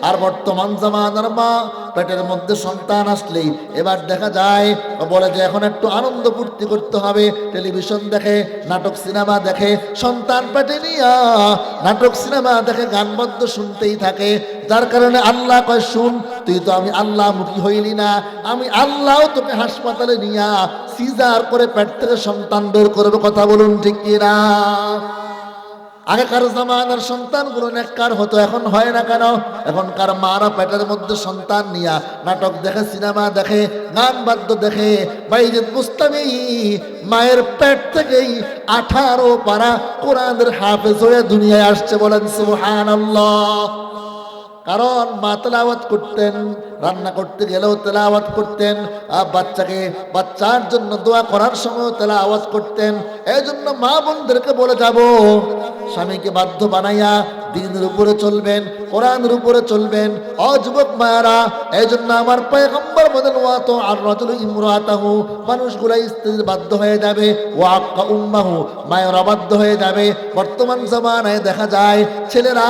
আর বর্তমান জামানার মা পেটের মধ্যে সন্তান আসলেই এবার দেখা যায় বলে যে এখন একটু আনন্দ ফুর্তি করতে হবে, টেলিভিশন দেখে, নাটক সিনেমা দেখে, সন্তান পেটে নিয়া নাটক সিনেমা দেখে, গান বাদ্য শুনতেই থাকে। যার কারণে আল্লাহ কয়, শুন, তুই তো আমি আল্লাহ মুখী হইলি না, আমি আল্লাহ তোকে হাসপাতালে নিয়া সিজার করে পেট থেকে সন্তান বের করবে। কথা বলুন ঠিক কিনা? আগেকার জামানার সন্তানগুলো নেককার হতো, এখন হয় না কেন? এখনকার মারা পেটের মধ্যে সন্তান নিয়া নাটক দেখে, সিনেমা দেখে, গান বাদ্য দেখে। বাইজিদ বুস্তামি মায়ের পেট থেকেই 18 পারা কোরআনের হাফেজ হয়ে দুনিয়ায় আসছে। বলেন সুবহানাল্লাহ। কারণ মা তেলাওয়াত করতেন, রান্না করতে গেলেও তেলাওয়াত করতেন, বাচ্চার জন্য দোয়া করার সময় তেলাওয়াত করতেন। এই জন্য মা বোনদেরকে বলে যাব, স্বামীকে বাধ্য বানাইয়া দ্বীনের উপরে চলবেন, কোরআনের উপরে চলবেন। ও যুবক মায়েরা, এই জন্য আমার পয়গম্বর বলেন, ওয়াতো আর রাজুলু ইমরাতাহু, মানুষগুলা স্ত্রীর বাধ্য হয়ে যাবে, ওয়াক্কা উম্মাহু, মায়ের অবাধ্য হয়ে যাবে। বর্তমান জামানায় দেখা যায় ছেলেরা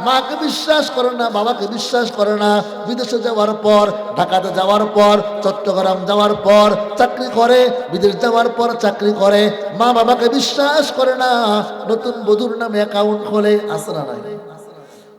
মাকে বিশ্বাস করে না, বাবাকে বিশ্বাস করে না। বিদেশে যাওয়ার পর, ঢাকাতে যাওয়ার পর, চট্টগ্রাম যাওয়ার পর চাকরি করে, বিদেশ যাওয়ার পর চাকরি করে, মা বাবাকে বিশ্বাস করে না। নতুন বধূর নামে অ্যাকাউন্ট খোলে, আছে না নাই?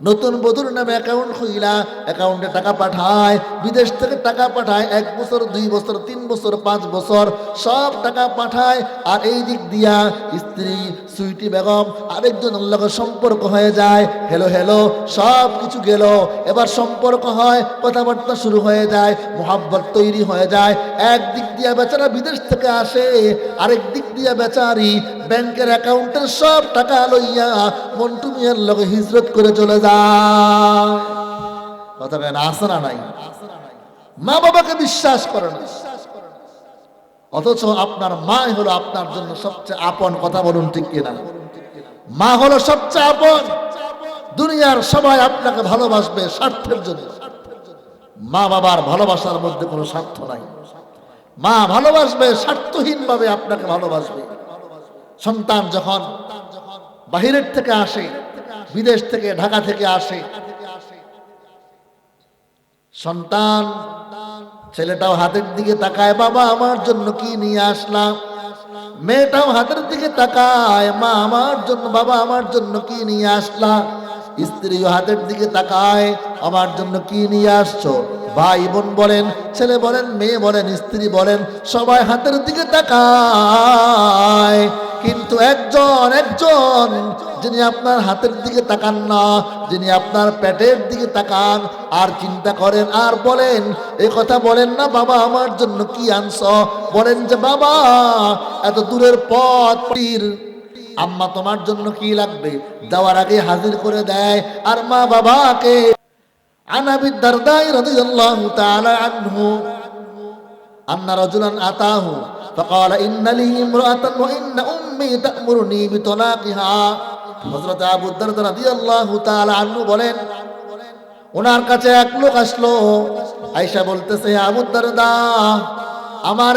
নতুন বধূর নামে অ্যাকাউন্ট খুইলা অ্যাকাউন্টে টাকা পাঠায়, বিদেশ থেকে টাকা পাঠায়, 1 বছর 2 বছর 3 বছর 5 বছর সব টাকা পাঠায়। আর এই দিক দিয়া স্ত্রী সুইটি বেগম আরেকজনের লগে সম্পর্ক হয়ে যায়, হেলো হেলো সব কিছু গেল, এবার সম্পর্ক হয়, কথাবার্তা শুরু হয়ে যায়, মোহাব্বত তৈরি হয়ে যায়। একদিক দিয়ে বেচারা বিদেশ থেকে আসে, আরেক দিক দিয়ে বেচারি ব্যাংকের অ্যাকাউন্টের সব টাকা লইয়া মন্টু মিয়ার লগে হিজরত করে চলে যায়। কথা কেন আসে না নাই? মা বাবাকে বিশ্বাস করে না, অথচ আপনার মাই হলো আপনার জন্য সবচেয়ে আপন। কথা বলুন ঠিক কিনা? মা হলো সবচেয়ে আপন। দুনিয়ার সবাই আপনাকে ভালোবাসবে স্বার্থের জন্য, মা বাবার ভালোবাসার মধ্যে কোনো স্বার্থ নাই। মা ভালোবাসবে স্বার্থহীন ভাবে, আপনাকে ভালোবাসবে। সন্তান যখন বাহিরের থেকে আসে, বিদেশ থেকে ঢাকা থেকে আসে, সন্তান ছেলেটাও হাতের দিকে তাকায়, বাবা আমার জন্য কি নিয়ে আসলাম। মেয়েটাও হাতের দিকে তাকায়, মা আমার জন্য, বাবা আমার জন্য কি নিয়ে আসলাম। স্ত্রীও হাতের দিকে তাকায়, আমার জন্য কি নিয়ে আসছো। ভাই বোন বলেন, ছেলে বলেন, মেয়ে বলেন, স্ত্রী বলেন, সবাই হাতের দিকে তাকায়, কিন্তু একজন যিনি আপনার হাতের দিকে তাকান না, যিনি আপনার পেটের দিকে তাকান আর চিন্তা করেন আর বলেন, এই কথা বলেন না, বাবা আমার জন্য কি আনছো। বলেন যে বাবা এত দূরের পথ, আম্মা তোমার জন্য কি লাগবে, যাওয়ার আগে হাজির করে দেয়। আর মা বাবাকে عن أبي الدرداء رضي الله تعالى عنه أن رجلا أتاه فقال إن لي امرأة وإن أمي تأمرني بطلاقها। হযরত আবু দারদা রাদিয়াল্লাহু তাআলা আনহু বলেন, ওনার কাছে এক লোক আসলো, আয়েশা বলতেছে, আবু দারদা আমার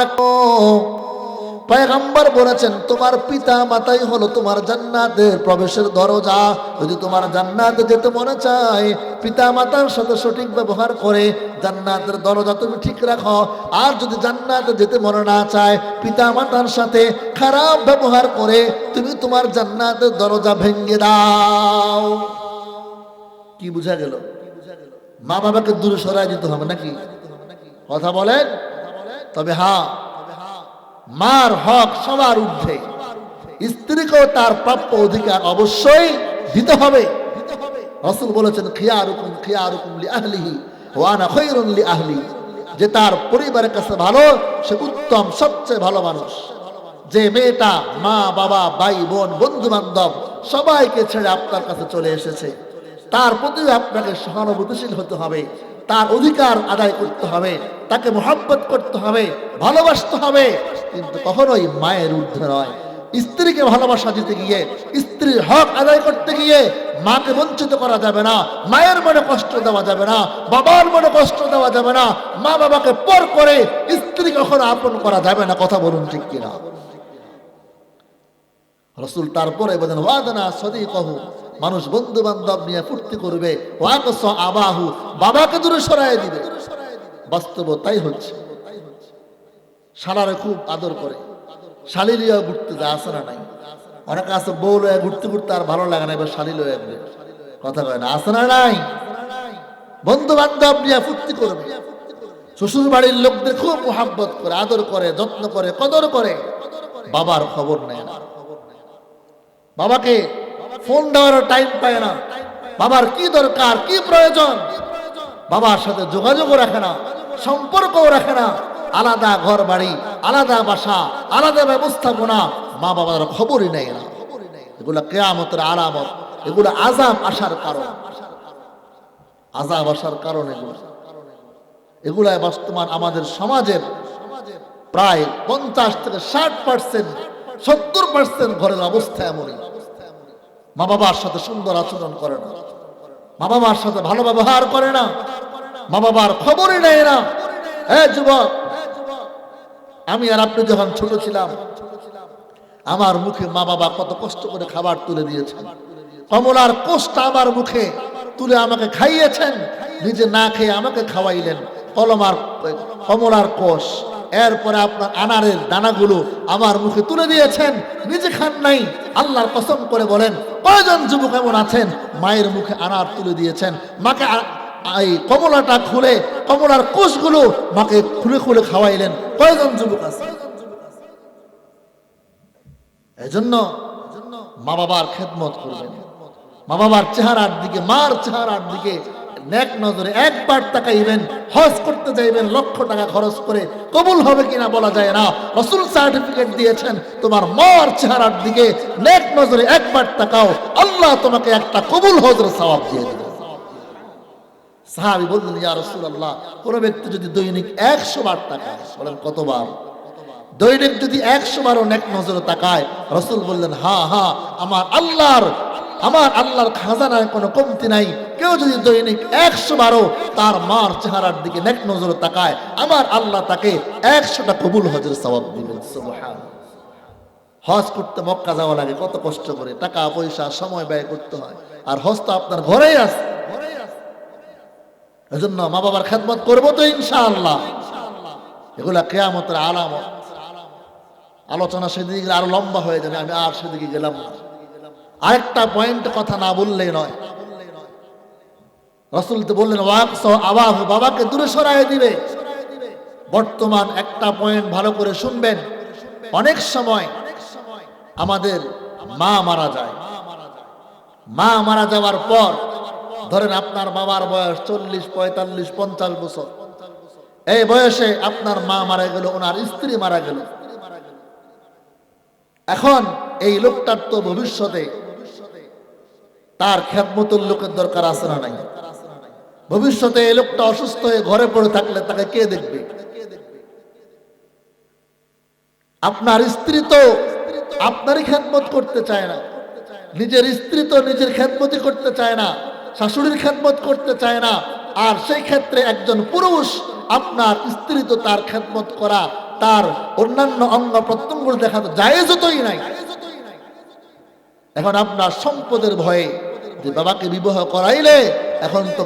পয়গম্বর বলেছেন তোমার পিতা মাতাই হলো তোমার জান্নাতের প্রবেশের দরজা। যদি তোমার জান্নাতে যেতে মনে চায়, পিতা মাতার সাথে সঠিক ব্যবহার করে জান্নাতের দরজা তুমি ঠিক রাখো। আর যদি জান্নাতে যেতে মনে না চায়, পিতা মাতার সাথে খারাপ ব্যবহার করে তুমি তোমার জান্নাতের দরজা ভেঙে দাও। কি বুঝা গেল? মা বাবাকে দূরে সরাই দিতে হবে নাকি? কথা বলেন। তবে হ্যাঁ, মার হক সবার ঊর্ধ্বে, স্ত্রীকেও তার প্রাপ্য অধিকার অবশ্যই দিতে হবে। রাসূল বলেছেন, খিয়ারুকুম খিয়ারুকুম লিআহলিহি ওয়া আনা খায়রুন লিআহলি। যে তার পরিবারের কাছে ভালো, সে উত্তম, সবচেয়ে ভালো মানুষ। যে মেয়েটা মা বাবা ভাই বোন বন্ধু বান্ধব সবাইকে ছেড়ে আপনার কাছে চলে এসেছে, তার প্রতি আপনাকে সহানুভূতিশীল হতে হবে, তার অধিকার আদায় করতে হবে, তাকে মহব্বত করতে হবে, ভালোবাসতে হবে, কিন্তু কখনোই মায়ের ঊর্ধ্বে নয়। স্ত্রীকে ভালোবাসা দিতে গিয়ে, স্ত্রীর হক আদায় করতে গিয়ে মাকে বঞ্চিত করা যাবে না, মায়ের মনে কষ্ট দেওয়া যাবে না, বাবার মনে কষ্ট দেওয়া যাবে না। মা বাবাকে পর করে স্ত্রী কখনো আপন করা যাবে না। কথা বলুন ঠিক কিনা? রাসূল তারপরে বলেন, ওয়াদানা সদিকাহু, মানুষ বন্ধু বান্ধব নিয়ে ফুর্তি করবে, ওয়াকস আবাহু, বাবাকে দূরে সরাই দিবে। বাস্তব তাই হচ্ছে। শালারে খুব আদর করে, শালি লিয়া ঘুরতে যায়, আসে না নাই? অনেক আছে বউ লয়ে ঘুরতে ঘুরতে আর ভালো লাগে না, এবার শালি লয়ে ঘুরে। কথা কয় না, আসে না নাই? বন্ধু বান্ধব নিয়ে ফুর্তি করবে, শ্বশুর বাড়ির লোকদের খুব মোহাব্বত করে, আদর করে, যত্ন করে, কদর করে। বাবার খবর নেয় না, বাবাকে ফোন দেওয়ার টাইম পায় না, বাবার কি দরকার, কি প্রয়োজন, বাবার সাথে যোগাযোগও রাখে না, সম্পর্কও রাখে না। আলাদা ঘর বাড়ি, আলাদা বাসা, আলাদা ব্যবস্থাপনা, মা বাবার খবরই নেয় না। এগুলা কিয়ামতের আলামত, এগুলো আযাব আসার কারণ, আযাব আসার কারণ এগুলাই বর্তমান আমাদের সমাজের প্রায় 50 থেকে 60%, 70% ঘরের অবস্থা এমনই। মা বাবার সাথে সুন্দর আচরণ করে না, মা বাবার সাথে ভালো ব্যবহার করে না, মা বাবার খবরই নেয় না। যুবক, আমি আর আপনি যখন ছোট ছিলাম, আমার মুখে মা বাবা কত কষ্ট করে খাবার তুলে দিয়েছেন। কমলার কোষটা আমার মুখে তুলে আমাকে খাইয়েছেন, নিজে না খেয়ে আমাকে খাওয়াইলেন। কমলার কোষ, এরপরে আপনার আনারের দানাগুলো আমার মুখে তুলে দিয়েছেন, নিজে খান নাই। আল্লাহর কসম করে বলেন, কয়জন যুবক এমন আছেন মায়ের মুখে আনার তুলে দিয়েছেন, মাকে এই কমলাটা খুলে, কমলার কোষগুলো মাকে খুলে খুলে খাওয়াইলেন? কয়জন যুবক আছে? এজন্য মা বাবার খেদমত করবেন, মা বাবার চেহারার দিকে, মার চেহারার দিকে নেক নজরে একবার তাকাইবেন। হজ করতে যাইবেন, লক্ষ টাকা খরচ করে, কবুল হবে কিনা বলা যায় না। রাসূল সার্টিফিকেট দিয়েছেন, তোমার মার চেহারার দিকে নেক নজরে একবার তাকাও, আল্লাহ তোমাকে একটা কবুল হজের সওয়াব দিয়ে দেবে। সাহাবী বললেন, ইয়া রাসূলুল্লাহ, কোন ব্যক্তি যদি দৈনিক 100 বার তাকায়, বলেন কতবার? দৈনিক যদি 100 বারও নেক নজরে তাকায়, রাসূল বললেন, হ্যাঁ হ্যাঁ, আমার আল্লাহর খাজানায় কোনো কমতি নাই। কেউ যদি দৈনিক 100 বারও তার মার চেহারার দিকে নেক নজরে তাকায়, আমার আল্লাহ তাকে 100টা কবুল হজের সওয়াব দিবেন। সুবহানাল্লাহ। হজ করতে মক্কা যাওয়া লাগে, কত কষ্ট করে, টাকা পয়সা সময় ব্যয় করতে হয়, আর হজ তো আপনার ঘরেই আছে। এজন্য মা বাবার খেদমত করবো তো ইনশাআল্লাহ। এগুলা কিয়ামতের আলামত। আলোচনা সেদিকে আরো লম্বা হয়ে যাবে, আমি আর সেদিকে গেলাম না। আরেকটা পয়েন্ট কথা না বললেই নয়। রাসূল তো বললেন, ওয়াকস আবাহু, বাবাকে দূরে সরায় দিবে। বর্তমান একটা পয়েন্ট ভালো করে শুনবেন। অনেক সময় আমাদের মা মারা যায়। মা মারা যাওয়ার পর, ধরেন আপনার বাবার বয়স 40, 45, 50 বছর। এই বয়সে আপনার মা মারা গেল, ওনার স্ত্রী মারা গেল। এখন এই লোকটার তো ভবিষ্যতে তার খেদমতের লোকের দরকার আছে না নাই? ভবিষ্যতে এই লোকটা অসুস্থ হয়ে ঘরে পড়ে থাকলে তাকে কে দেখবে? আপনার স্ত্রী তো আপনারই খেদমত করতে চায় না, নিজের স্ত্রী তো নিজের খেদমতই করতে চায় না, শাশুড়ির খেদমত করতে চায় না। আর সেই ক্ষেত্রে একজন পুরুষ, আপনার স্ত্রী তো তার খেদমত করা, তার অন্যান্য অঙ্গ প্রত্যঙ্গ দেখা তো জায়েজই নাই। এখন আপনার সম্পদের ভয়ে যে বাবাকে বিবাহ করাইলে এখন তো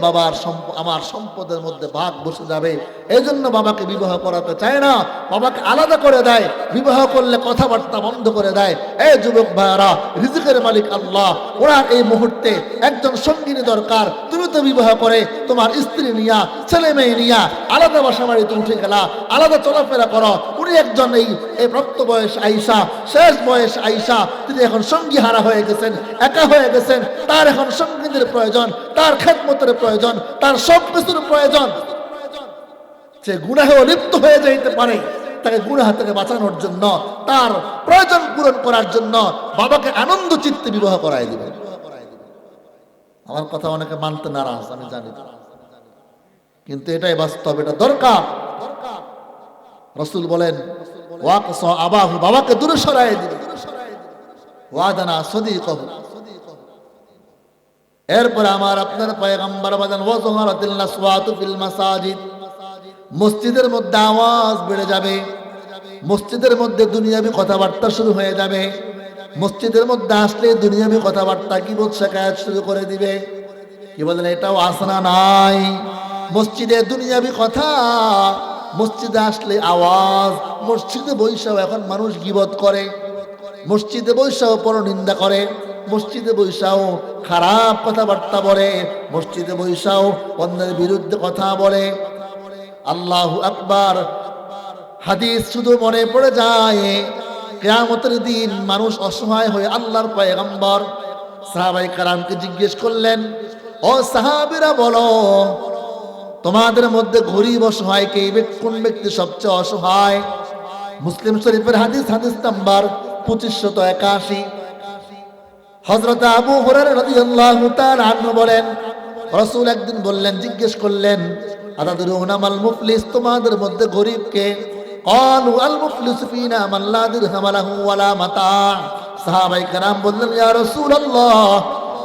আমার সম্পদের মধ্যে ভাগ বসে যাবে, এই জন্য বাবাকে বিবাহ করাতে চায় না, বাবাকে আলাদা করে দেয়। বিবাহ করলে কথাবার্তা বন্ধ করে দেয়। এই যুবক ভাইয়ারা, রিজিকের মালিক আল্লাহ, ওনার এই মুহূর্তে একজন সঙ্গিনী দরকার। তুমি তো বিবাহ করে তোমার স্ত্রী নিয়া, ছেলে মেয়ে নিয়া আলাদা বাসা বাড়িতে উঠে গেলা, আলাদা চলাফেরা করো। উনি একজন এই প্রাপ্ত বয়স আইসা, শেষ বয়স আইসা, তিনি এখন সঙ্গী হারা হয়ে গেছেন, একা হয়ে গেছেন। তার এখন সঙ্গীদের প্রয়োজন, তার খেদমতের প্রয়োজন, তার সব কিছুর প্রয়োজন। সে গুনাহে লিপ্ত হয়ে যাইতে পারে, তাকে গুনাহ থেকে বাঁচানোর জন্য, তার প্রয়োজন পূরণ করার জন্য বাবাকে আনন্দ চিত্তে বিবাহ করাই দিবেন। আমার কথা অনেকে মানতে নারাজ, আমি জানি, কিন্তু এটাই বাস্তব, এটা দরকার। রাসূল বলেন, ওয়াকস আবাহু, বাবাকে দূরে সরাই দিবেন। ওয়াদানা সদীকাহু। এরপরে আমার আপনার পয়গম্বর বলেন, ওয়াজহারাতিল আসওয়াতু ফিল মাসাজিদ, মসজিদের মধ্যে আওয়াজ বেড়ে যাবে, মসজিদের মধ্যে দুনিয়াবি কথাবার্তা শুরু হয়ে যাবে। মসজিদের মধ্যে আসলে দুনিয়াবি কথাবার্তা কি বলছে কাজ শুরু করে দিবে। কি বলেন, এটাও আসনা নাই? মসজিদে দুনিয়াবি কথা, মসজিদে আসলে আওয়াজ। মসজিদে বৈশাও এখন মানুষ গীবত করে, মসজিদে বৈশাও পরনিন্দা করে, মসজিদে বৈশাও খারাপ কথাবার্তা বলে, মসজিদে বৈশাও অন্যের বিরুদ্ধে কথা বলে। আল্লাহু আকবার। হাদিস শুধু মনে পড়ে যায়, কিয়ামতের দিন মানুষ অসহায় হয়ে আল্লাহর পয়গম্বর সাহাবায়ে কেরামকে জিজ্ঞেস করলেন, ও সাহাবীরা বলো, তোমাদের মধ্যে গরীব অসহায় কে? কোন ব্যক্তি সবচেয়ে অসহায়? মুসলিম শরীফের হাদিস, হাদিস নাম্বার 2581। হযরত আবু হুরায়রা রাদিয়াল্লাহু তাআলা আনহু বলেন, রাসূল একদিন বললেন, জিজ্ঞেস করলেন, আতাদরুনা মাল মুফলিস, তোমাদের মধ্যে গরীব কে? ক্বালু আল মুফলিসু ফিনা মান লা দিরহাম লাহু ওয়ালা মাতা। সাহাবায়ে কেরাম বললেন, ইয়া রাসূলুল্লাহ,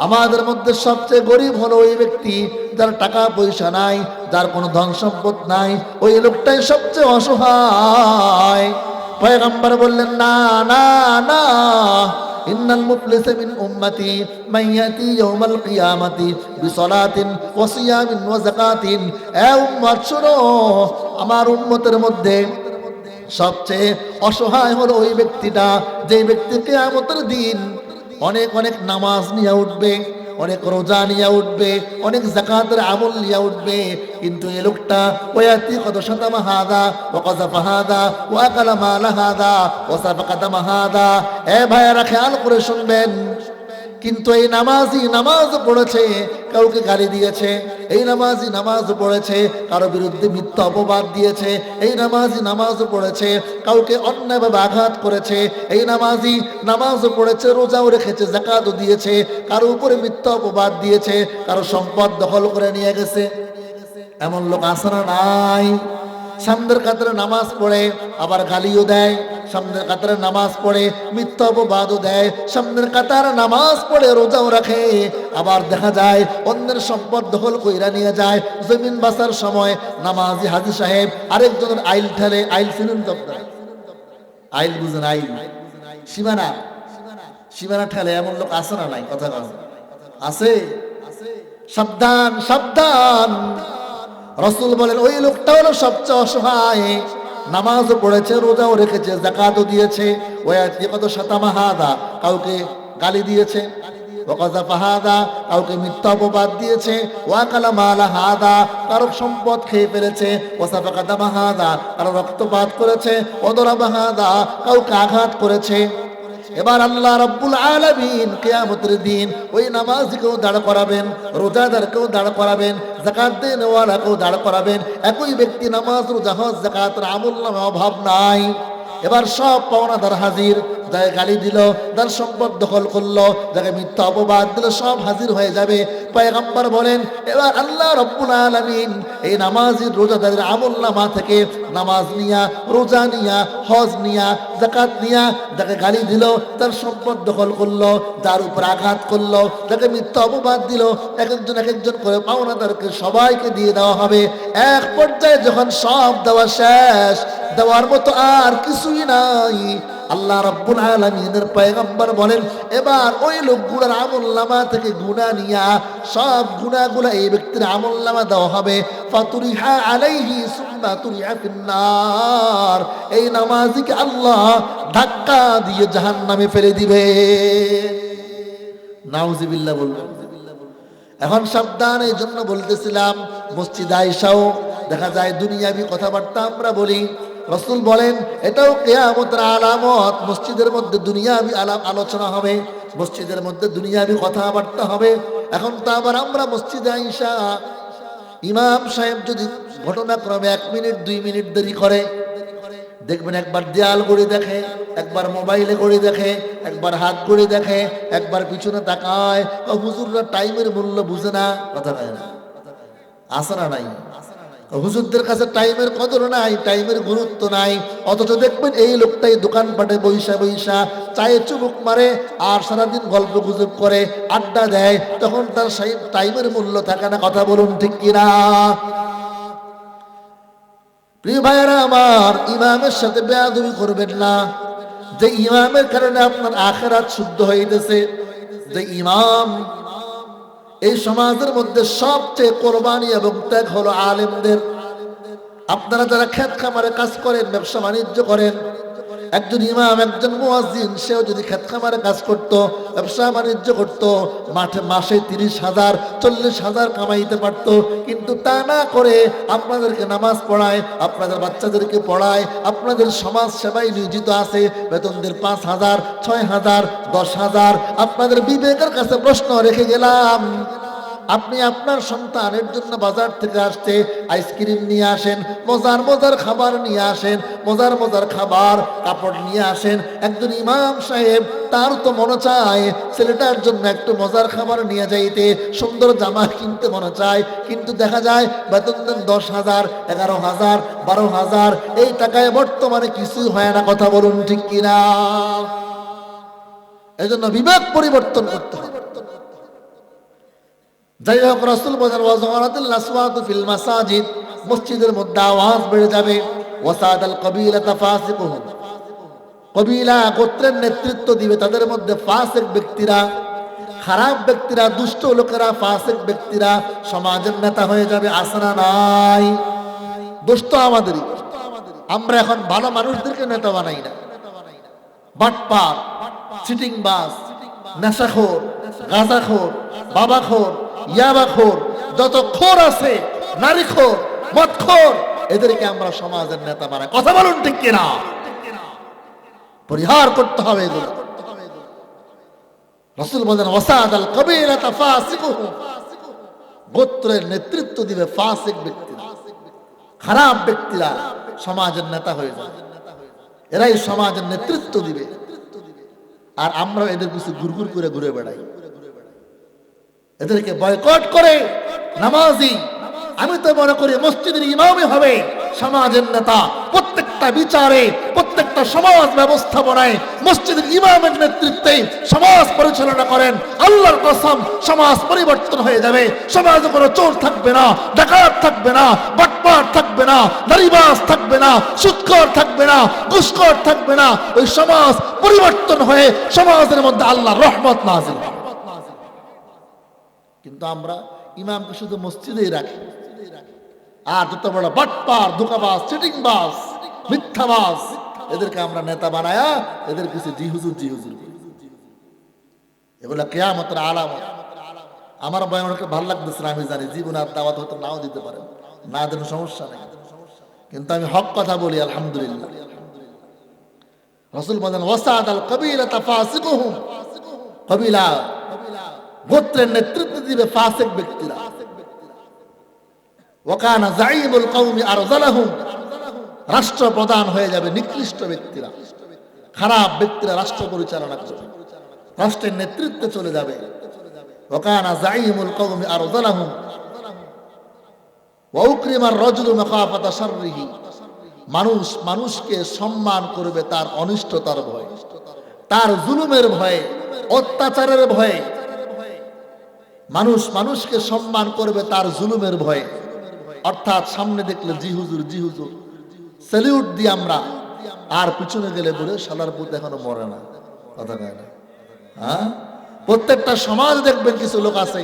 আমাদের মধ্যে সবচেয়ে গরীব হলো ওই ব্যক্তি যার টাকা পয়সা নাই, যার কোনো ধন সম্পদ নাই, ওই লোকটাই সবচেয়ে অসহায়। পয়গম্বর বললেন, না না না, ইন্নাল মুফলিসা মিন উম্মতি মান ইয়াতি ইয়াউমাল কিয়ামাতি বিসালাতিন ওয়া সিয়ামিন ওয়া যাকাতিন। এ উম্মত শোনো, আমার উম্মতের মধ্যে সবচেয়ে অসহায় হলো ওই ব্যক্তিটা, যে ব্যক্তি কিয়ামতের দিন অনেক অনেক নামাজ নিয়ে উঠবে, অনেক রোজা নিয়ে উঠবে, অনেক যাকাতের আমল নিয়ে উঠবে, কিন্তু এই লোকটা ওয়াতি কত শাতামা হাদা ওয়া কাযাফা হাদা ওয়া আকালা মালা হাদা ওয়া সাফাকা দামা হাদা। এ ভাইয়েরা খেয়াল করে শুনবেন, কিন্তু এই নামাজি নামাজ পড়েছে, কাউকে গালি দিয়েছে, এই নামাজি নামাজ পড়েছে, কারো বিরুদ্ধে মিথ্যা অপবাদ দিয়েছে, এই নামাজি নামাজ পড়েছে, কাউকে অন্যায়ভাবে আঘাত করেছে, এই নামাজি নামাজ পড়েছে, রোজাও রেখেছে, যাকাতও দিয়েছে, কারো উপরে মিথ্যা অপবাদ দিয়েছে, কারো সম্পদ দখল করে নিয়ে গেছে। এমন লোক আছে না নাই? সামনের কাতারে নামাজ পড়ে আবার গালিও দেয়, সামনের কাতারে নামাজ পড়ে মিথ্যা অপবাদও দেয়, সামনের কাতারে নামাজ পড়ে রোজাও রাখে, আবার দেখা যায় অন্যের সম্পদ দখল কইরা নিয়ে যায়। জমিন বাঁচার সময় নামাজি হাজী সাহেব আরেকজনের আইল ঠেলে, আইল চিনেন তো আপনারা? আইল বুঝেন? আইল সীমানা, সীমানা ঠেলে। এমন লোক আছে না নাই? কথা আছে? সাবধান সাবধান। রাসূল বলেন ওই লোকটা হলো সবচেয়ে অসহায়, নামাজও পড়েছে, রোজাও রেখেছে, যাকাতও দিয়েছে, ওয়াতি কত শাতামা হাদা, কাউকে গালি দিয়েছে, ওয়া কাযাফা হাদা, কাউকে মিথ্যা অপবাদ দিয়েছে, ওয়া আকালা মালা হাদা, কারো সম্পদ খেয়ে ফেলেছে, ওয়া সাফাকা দামা হাদা, কারো রক্তপাত করেছে, ওয়া দারাবা হাদা, কাউকে আঘাত করেছে। এবার আল্লাহ রাব্বুল আলামিন কিয়ামতের দিন ওই নামাজীকেও দাঁড় করাবেন, রোজাদারকেও দাঁড় করাবেন, যাকাত দেওয়ালাকেও দাঁড় করাবেন। একই ব্যক্তি নামাজ, রোজা, হজ, যাকাতের আমলনামে অভাব নাই। এবার সব পাওনাদার হাজির, যাকে গালি দিল, যার সম্পদ দখল করলো, যাকে মিথ্যা অপবাদ দিল, সব হাজির হয়ে যাবে। পয়গম্বর বলেন এবার আল্লাহ রাব্বুল আলামিন এই নামাজের রোজাদারের আমলনামা থেকে নামাজ নিয়া, রোজা নিয়া, হজ নিয়া, যাকাত নিয়া, যাকে গালি দিল, তার সম্পদ দখল করলো, যার উপর আঘাত করলো, যাকে মিথ্যা অপবাদ দিল, এক একজন করে পাওনাদারকে সবাইকে দিয়ে দেওয়া হবে। এক পর্যায়ে যখন সব দেওয়া শেষ, দেওয়ার মতো আর কিছুই নাই, আল্লাহ রাব্বুল আলামিনের পয়গম্বর বলেন এবার ওই লোকগুলোর আমলনামা থেকে গুনাহ নিয়া সব গুনাহগুলো এই ব্যক্তির আমলনামা দেওয়া হবে। ফাতুরিহা আলাইহি সুম্মা তুরিহা ফিন্নার, এই নামাজিকে আল্লাহ ধাক্কা দিয়ে জাহান্নামে ফেলে দিবে। নাউযুবিল্লাহ বলবেন। এখন সাবধান, এই জন্য বলতেছিলাম মসজিদে আয়েশাও দেখা যায় দুনিয়াবি কথাবার্তা আমরা বলি। রাসূল বলেন এটাও কিয়ামতের আলামত, মসজিদের মধ্যে দুনিয়াবি আলোচনা হবে, মসজিদের মধ্যে দুনিয়াবি কথাবার্তা হবে। এখন তো আবার আমরা মসজিদে আয়েশা ইমাম সাহেব যদি ঘটনাক্রমে 1 মিনিট 2 মিনিট দেরি করে, দেখবেন একবার দেয়াল ঘড়ি দেখে, একবার মোবাইলে ঘড়ি দেখে, একবার হাত ঘড়ি দেখে, একবার পিছনে তাকায়। হুজুররা টাইমের মূল্য বুঝে না, কথা কয় না, আছে না নাই? হুজুরদের কাছে টাইমের কদর নাই, টাইমের গুরুত্ব নাই। অথচ দেখবেন এই লোকটাই দোকানপাটে বইসা বইসা চায়ে চুমুক মারে আর সারাদিন গল্প গুজব করে, আড্ডা দেয়, তখন তার সেই টাইমের মূল্য থাকে না। কথা বলুন ঠিক কিনা? প্রিয় ভাইয়েরা আমার, ইমামের সাথে বেয়াদবি করবেন না। যে ইমামের কারণে আপনার আখিরাত শুদ্ধ হইতেছে, যে ইমাম, এই সমাজের মধ্যে সবচেয়ে কোরবানি এবং ত্যাগ হলো আলেমদের। আপনারা যারা ক্ষেত খামারে কাজ করেন, ব্যবসা বাণিজ্য করেন, একজন ইমাম, একজন মুয়াজ্জিন, সেও যদি ক্ষেত খামারে কাজ করত, ব্যবসা বাণিজ্য করত, মাসে 30,000 40,000 কামাইতে পারত, কিন্তু তা না করে আপনাদেরকে নামাজ পড়ায়, আপনাদের বাচ্চাদেরকে পড়ায়, আপনাদের সমাজ সেবায় নিয়োজিত আছে, বেতন দের 5,000 6,000 10,000। আপনাদের বিবেকের কাছে প্রশ্ন রেখে গেলাম, আপনি আপনার সন্তানের জন্য বাজার থেকে আসতে আইসক্রিম নিয়ে আসেন, মজার মজার খাবার নিয়ে আসেন, মজার মজার খাবার কাপড় নিয়ে আসেন। একজন ইমাম সাহেব, তার তো মনে চায় ছেলেটার জন্য একটু মজার খাবার নিয়ে যাইতে, সুন্দর জামা কিনতে মনে চায়, কিন্তু দেখা যায় বেতন দেন 10,000 11,000 12,000। এই টাকায় বর্তমানে কিছুই হয় না। কথা বলুন ঠিক কিনা? এই জন্য বিবেক পরিবর্তন করতে হবে। যাই হোক, রাসূল বলেন ওয়াজহারাতুল আসওয়াতু ফিল মাসাজিদ, মসজিদের মধ্যে আওয়াজ বেড়ে যাবে। ওয়াসাদাল কবিলাতা ফাসিকুহুম, কবিলা গোত্রের নেতৃত্ব দিবে, তাদের মধ্যে ফাসিক ব্যক্তিরা, খারাপ ব্যক্তিরা, দুষ্ট লোকেরা, ফাসিক ব্যক্তিরা সমাজের নেতা হয়ে যাবে। আসনা নাই? দোষ তো আমাদেরই। আমরা এখন ভালো মানুষদেরকে নেতা বানাই না, বাটপার, সিটিং বাস, নেশাখোর, গাঁজাখোর, বাবাখোর, ইয়াবাখোর, যত খোর আছে, নারীখোর, মদখোর, এদেরকে আমরা সমাজের নেতা বানাই। কথা বলুন ঠিক কিনা? পরিহার করতে হবে এগুলো। রাসূল বলেন ওয়াসাদ আল কবীরাতা ফাসিকুহু, গোত্রের নেতৃত্ব দিবে ফাসিক ব্যক্তিরা, খারাপ ব্যক্তিরা সমাজের নেতা হয়ে যাবে, এরাই সমাজের নেতৃত্ব দিবে। আর আমরা এদের কিছু গুড়গুড় করে ঘুরে বেড়াই, এদেরকে বয়কট করে নামাজি। আমি তো মনে করি মসজিদের ইমামই হবে সমাজের নেতা। প্রত্যেকটা বিচারে, প্রত্যেকটা সমাজ ব্যবস্থাপনায় মসজিদের ইমামের নেতৃত্বে সমাজ পরিচালনা করেন। আল্লাহর কসম, সমাজ পরিবর্তন হয়ে যাবে। সমাজে কোনো চোর থাকবে না, ডাকাত থাকবে না, বাটপার থাকবে না, নারীবাজ থাকবে না, সুদখোর থাকবে না, ঘুষখোর থাকবে না। ওই সমাজ পরিবর্তন হয়ে সমাজের মধ্যে আল্লাহর রহমত নাযিল হবে। কিন্তু আমরা ইমামকে শুধু মসজিদেই রাখি, আর যত বড় বাটপার, ধোঁকাবাজ, চিটিংবাজ, মিথ্যাবাজ, এদেরকে আমরা নেতা বানায়া এদের কিছু জি হুজুর জি হুজুর করি। এগুলা কিয়ামতের আলামত। আমার বয়ানকে ভালো লাগতেছে না, আমি জানি জীবনে আর দাওয়াত হয়তো নাও দিতে পারেন, না দেন সমস্যা নেই, কিন্তু আমি হক কথা বলি আলহামদুলিল্লাহ। রাসূল বলেন ওয়াসাদ আল কবীরাতা ফাসিকুহুম, কবিলা গোত্রের নেতৃত্ব দিবে ফাসিক ব্যক্তিরা। ওয়াকানা যাঈমুল কওমি আরযালাহুম, রাষ্ট্রপ্রধান হয়ে যাবে নিকৃষ্ট ব্যক্তিরা, খারাপ ব্যক্তিরা রাষ্ট্র পরিচালনা করবে, রাষ্ট্রের নেতৃত্বে চলে যাবে। ওয়াকানা যাঈমুল কওমি আরযালাহুম ওয়া উকরিমার রাজুলু মাখাফাতা শাররিহি, মানুষ মানুষকে সম্মান করবে তার অনিষ্টতার ভয়ে, তার জুলুমের ভয়ে, অত্যাচারের ভয়ে। মানুষ মানুষকে সম্মান করবে তার জুলুমের ভয়ে। অর্থাৎ সামনে দেখলে জি হুজুর জি হুজুর স্যালিউট দিই আমরা, আর পিছনে গেলে বলে শালার পুত এখনো মরে না, কথা কয় না। হ্যাঁ, প্রত্যেকটা সমাজ দেখবেন কিছু লোক আছে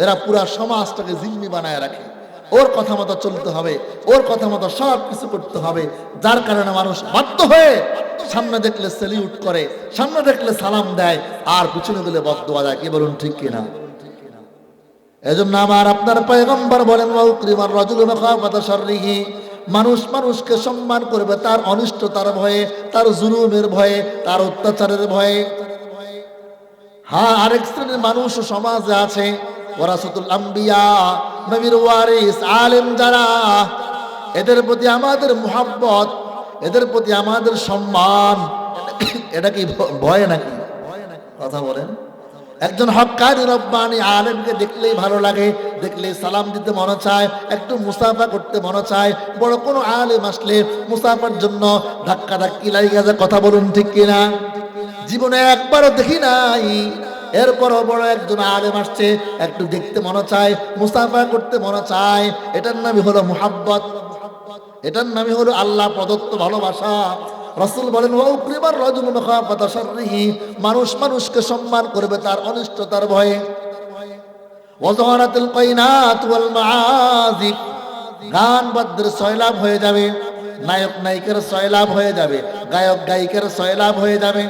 এরা পুরা সমাজটাকে জিম্মি বানায় রাখে। ওর কথা মতো চলতে হবে, ওর কথা মতো সব কিছু করতে হবে, যার কারণে মানুষ বাধ্য হয়ে সামনে দেখলে স্যালিউট করে, সামনে দেখলে সালাম দেয়, আর পিছনে গেলে বদদোয়া দেয়। কি বলুন ঠিক কিনা? এজন্য আমার আপনার পয়গম্বর বলেন ওয়াউকরিমার রাজুলু মাখাফাতা শাররিহি, মানুষ মানুষকে সম্মান করবে তার অনিষ্টতার ভয়ে, তার জুলুমের ভয়ে, তার অত্যাচারের ভয়ে। হ্যাঁ, আরেক শ্রেণীর মানুষ সমাজে আছে, ওয়ারাসাতুল আম্বিয়া, নবীর ওয়ারিস, আলেম যারা, এদের প্রতি আমাদের মুহাব্বত, এদের প্রতি আমাদের সম্মান, এটা কি ভয় নাকি? কথা বলেন। একজন হক্কানি রব্বানি আলেমকে দেখলেই ভালো লাগে, দেখলেই সালাম দিতে মনে চায়, একটু মুসাফা করতে মনে চায়। বড় কোনো আলেম আসলে মুসাফার জন্য ধাক্কা ধাক্কি লাগে যায়। কথা বলুন ঠিক কিনা? জীবনে একবারও দেখি নাই, এরপরও বড় একজন আলেম আসছে, একটু দেখতে মনে চায়, মুসাফা করতে মনে চায়। এটার নামই হলো মুহাব্বত, এটার নামই হলো আল্লাহ প্রদত্ত ভালোবাসা। রাসূল বলেন ওয়াউকরিমার রাজুলু মাখাফাতা শাররিহি, মানুষ মানুষকে সম্মান করবে তার অনিষ্টতার ভয়ে। ওয়াযহারাতুল কায়নাত ওয়াল মাআজিব, গান বাদ্যের সয়লাভ হয়ে যাবে, নায়ক নায়িকার সয়লাভ হয়ে যাবে, গায়ক গায়িকার সয়লাভ হয়ে যাবে।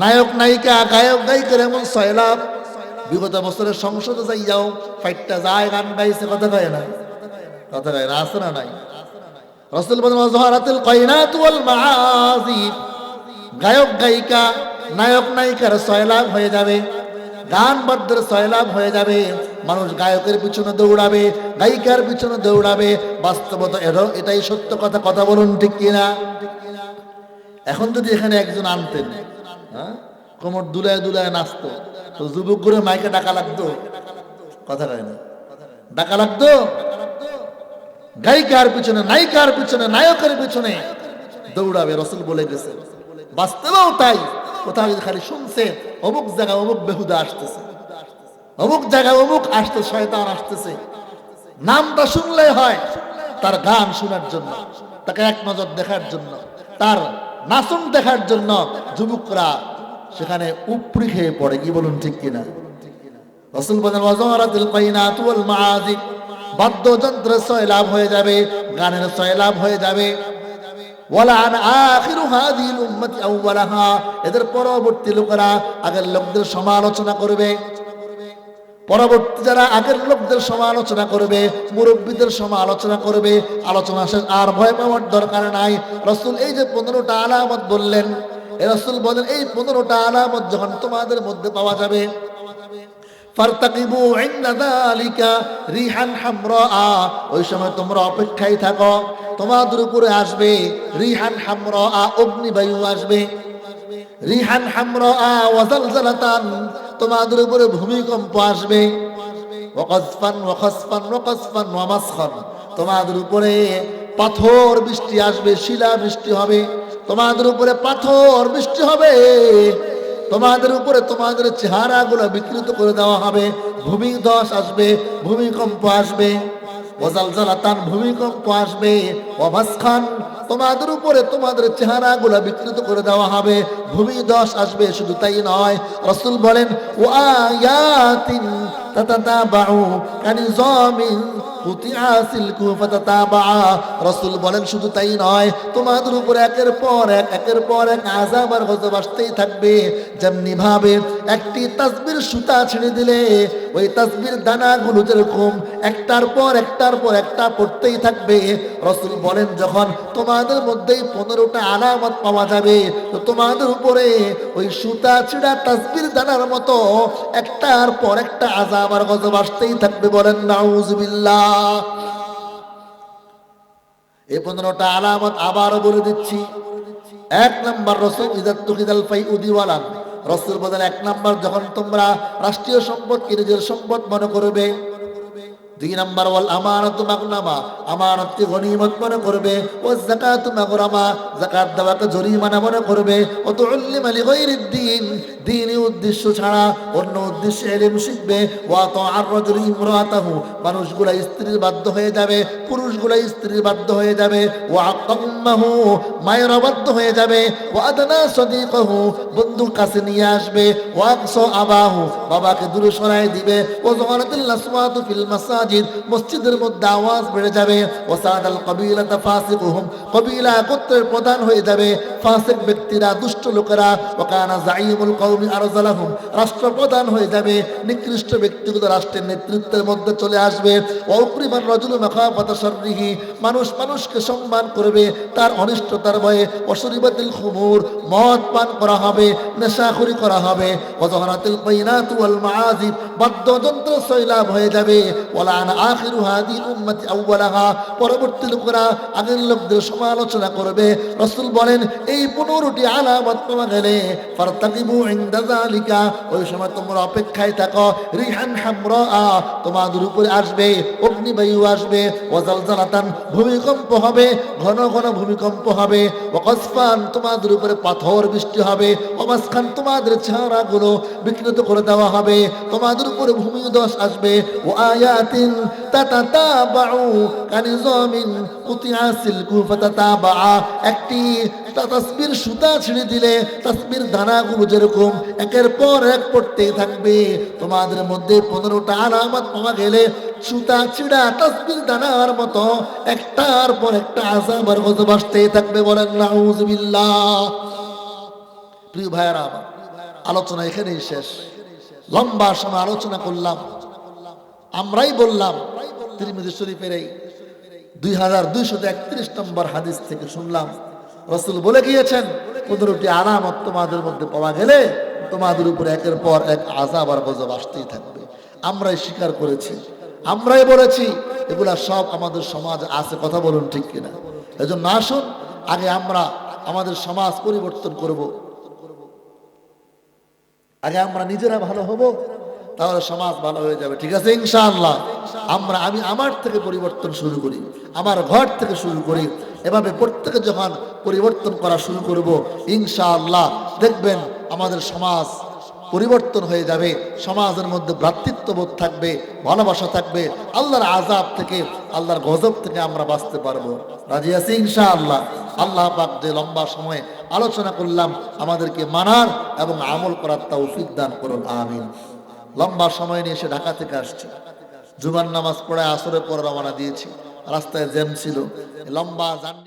নায়ক নায়িকা, গায়ক গায়িকার এমন সয়লাভ, বিগত বছরের সংসদে যাই যাও, ফাইটটা যায়, গান গাইছে, কথা কয় না, কথা কয় না, আছে না নাই? রাসূল বলেন ওয়াযহারাতুল কায়নাত ওয়াল মাআজিব, গায়ক গায়িকা, নায়ক নায়িকার সয়লাভ হয়ে যাবে, গান বাদ্যের সয়লাভ হয়ে যাবে। মানুষ গায়কের পিছনে দৌড়াবে, গায়িকার পিছনে দৌড়াবে। বাস্তবতা এটাই সত্য কথা। কথা বলুন ঠিক কিনা? এখন যদি এখানে একজন আনতেন, হ্যাঁ, কোমর দুলায় দুলায় নাচতো, তো যুবক করে মাইকে ডাকা লাগতো, কথা কয় না, ডাকা লাগতো। গায়িকার পিছনে, নায়িকার পিছনে, নায়কের পিছনে দৌড়াবে, রাসূল বলে গেছে। বাস্তবেও তাই। কোথাও যদি খালি শুনছে অমুক জায়গায় অমুক বেহুদা আসতেছে, অমুক জায়গায় অমুক আসতে শয়তান আসতেছে, নামটা শুনলেই হয় তার গান শোনার জন্য, তাকে এক নজর দেখার জন্য, তার নাচন দেখার জন্য যুবকরা সেখানে উপরি খেয়ে পড়ে। কি বলুন ঠিক কিনা? রাসূল বলেন ওয়াযহারাতুল কায়নাত ওয়াল মাআজিব, বাদ্যযন্ত্রের সয়লাভ হয়ে যাবে, গানের সয়লাভ হয়ে যাবে। ওয়ালান আখিরু হাযিহিল উম্মতি আউওয়ালাহা, এদের পরবর্তী লোকেরা আগের লোকদের সমালোচনা করবে, পরবর্তী যারা আগের লোকদের সমালোচনা করবে, মুরব্বীদের সমালোচনা করবে। আলোচনা শেষ, আর ভয় পাওয়ার দরকার নাই। রাসূল এই যে 15টা আলামত বললেন, রাসূল বলেন এই 15টা আলামত যখন তোমাদের মধ্যে পাওয়া যাবে, ফারতাকিবু ইনদা যালিকা রিহান হামরা, ওই সময় তোমরা অপেক্ষায় থাকো, তোমাদের উপরে আসবে রিহান হামরা, অগ্নিবায়ু আসবে। রিহান হামরা ওয়া জালজালাতান, তোমাদের উপরে ভূমিকম্প আসবে। ওয়াকাসফান ওয়াকাসফান ওয়াকাসফান ওয়া মাসখান, তোমাদের উপরে পাথর বৃষ্টি আসবে, শিলা বৃষ্টি হবে, তোমাদের উপরে পাথর বৃষ্টি হবে, তোমাদের উপরে তোমাদের চেহারাগুলো বিকৃত করে দেওয়া হবে। ভূমিধস আসবে, ভূমিকম্প আসবে। ওয়াজালজালাতান, ভূমিকম্প আসবে। ওয়ামাসখান, তোমাদের উপরে তোমাদের চেহারাগুলো বিকৃত করে দেওয়া হবে, ভূমিধস আসবে। শুধু তাই নয়, রাসূল বলেন ওয়ায়াতিন তাতাতাবাউ কানিজামিন কুতিআ সিলকু ফাতাতাবা, রাসূল বলেন শুধু তাই নয়, তোমাদের উপরে একের পর এক আযাব আর গজব আসতেই থাকবে। যেমনি ভাবে একটি তাসবির সুতা ছেড়ে দিলে ওই তাসবির দানাগুলো যেরকম একটার পর একটা পড়তেই থাকবে, রাসূল বলেন যখন তোমাদের মধ্যেই 15টা আলামত পাওয়া যাবে, তো তোমাদের উপরে ওই সুতা ছিঁড়া তাসবির দানার মতো একটার পর একটা আযাব আর গজব আসতেই থাকবে। বলেন নাউযুবিল্লাহ। এই 15টা আলামত আবারও বলে দিচ্ছি। 1 নাম্বার, রাসূল ইযাতুখিদাল ফাইউ দিওয়ালান, রাসূল বলেন 1 নাম্বার, যখন তোমরা রাষ্ট্রীয় সম্পদকে নিজের সম্পদ মনে করবে। 2 নাম্বার, ওয়াল আমানাতু মাগনামা, আমানতকে গনিমত মনে করবে। ওয়াজ যাকাতু মাগরামা, যাকাত দেওয়াকে জরিমানা মনে করবে। ও তুল্লিমা লিগাইরিদ দ্বীন, দ্বীনি উদ্দেশ্য ছাড়া অন্য উদ্দেশ্যে ইলম শিখবে। ওয়া তাআর রাজুল ইমরাতাহু, মানুষগুলা স্ত্রীর বাধ্য হয়ে যাবে, পুরুষগুলা স্ত্রীর বাধ্য হয়ে যাবে। ওয়া আক্কাম্মাহু, মায়ের বাধ্য হয়ে যাবে। ওয়া আদনা সাদিকাহু, বন্ধুর কাছে নিয়ে আসবে। ওয়া আকসা আবাহু, বাবাকে দূরে সরায় দিবে। ওয়া যালাতিল আসওয়াতু ফিল মাসাজিদ, মসজিদের মধ্যে আওয়াজ বেড়ে যাবে। ওয়াসাদাল কবিলাতা ফাসিকুহুম, কবিলা গোত্রের প্রধান হয়ে যাবে ফাসিক ব্যক্তিরা, দুষ্ট লোকেরা। ওয়াকানা যাইমুল কওমি আরজালাহুম, রাষ্ট্রপ্রধান হয়ে যাবে নিকৃষ্ট ব্যক্তিগুলো রাষ্ট্রের নেতৃত্বের মধ্যে চলে আসবে। ওয়াউকরিমান রাজুলু মাখাফাতা শাররিহি, মানুষ মানুষকে সম্মান করবে তার অনিষ্টতার ভয়ে। ওয়াশরিবাতিল খুমুর, মদ পান করা হবে, নেশাখুরি করা হবে। ওয়াজহারাতিল বাইনাতু ওয়াল মাআজিব, বাদ্যযন্ত্র সয়লাব হয়ে যাবে। ওয়ালা আখিরু হাযিহিল উম্মতি আউওয়ালাহা, পরবর্তী লোকেরা আগের লোকদের সমালোচনা করবে। রাসূল বলেন এই 15টি আলামত পাওয়া গেলে ফারতাকিবু ইনদা যালিকা, ওই সময় তোমরা অপেক্ষায় থাকো। রিহান হামরা, তোমাদের উপরে আসবে অগ্নিবায়ু আসবে। ওয়াজালজালাতান, ভূমিকম্প হবে, ঘন ঘন ভূমিকম্প হবে। ওয়াকাসফান, তোমাদের উপরে পাথর বৃষ্টি হবে। ওয়ামাসখান, তোমাদের চেহারাগুলো বিকৃত করে দেওয়া হবে, তোমাদের উপরে ভূমিধস আসবে। ওয়ায়াতিন তাতাতাবাউ কানিজামিন কুতিআ সিলকু ফাতাতাবা, একটি তাসবির সুতা ছিঁড়ে দিলে তাসবির দানাগুলো যেরকম একের পর এক পড়তেই থাকবে। তোমাদের মধ্যে 15টা আলামত পাওয়া গেলে সুতা ছিঁড়া তাসবির দানার মতো একটার পর একটা আযাব আর গজব আসতেই থাকবে। বলেন নাউযুবিল্লাহ। প্রিয় ভাইরা আমার, আলোচনা এখানেই শেষ। লম্বা সময় আলোচনা করলাম, আমরাই বললাম তিরমিজি শরীফের এই 2231 নম্বর হাদিস থেকে শুনলাম, রাসূল বলে গিয়েছেন 15টি আলামত তোমাদের মধ্যে পাওয়া গেলে তোমাদের উপরে একের পর এক আযাব আর গজব আসতেই থাকবে। আমরাই স্বীকার করেছি, আমরাই বলেছি, এগুলা সব আমাদের সমাজ আছে। কথা বলুন ঠিক কিনা? এজন্য আসুন আগে আমরা আমাদের সমাজ পরিবর্তন করব, আগে আমরা নিজেরা ভালো হব, তাহলে সমাজ ভালো হয়ে যাবে। ঠিক আছে ইনশাআল্লাহ? আমি আমার থেকে পরিবর্তন শুরু করি, আমার ঘর থেকে শুরু করি। এভাবে প্রত্যেকে যখন পরিবর্তন করা শুরু করব, ইনশাআল্লাহ দেখবেন আমাদের সমাজ পরিবর্তন হয়ে যাবে। সমাজের মধ্যে ভ্রাতৃত্ববোধ থাকবে, ভালোবাসা থাকবে। আল্লাহর আযাব থেকে, আল্লাহর গজব থেকে আমরা বাঁচতে পারবো। রাজি আছি ইনশাআল্লাহ? আল্লাহ পাক যে লম্বা সময় আলোচনা করলাম আমাদেরকে মানার এবং আমল করার তৌফিক দান করুন, আমিন। লম্বা সময় নিয়ে এসে ঢাকা থেকে আসছি, জুমার নামাজ পড়ে আসরের পর রওনা দিয়েছি। রাস্তায় জ্যাম ছিল, লম্বা জার্নি।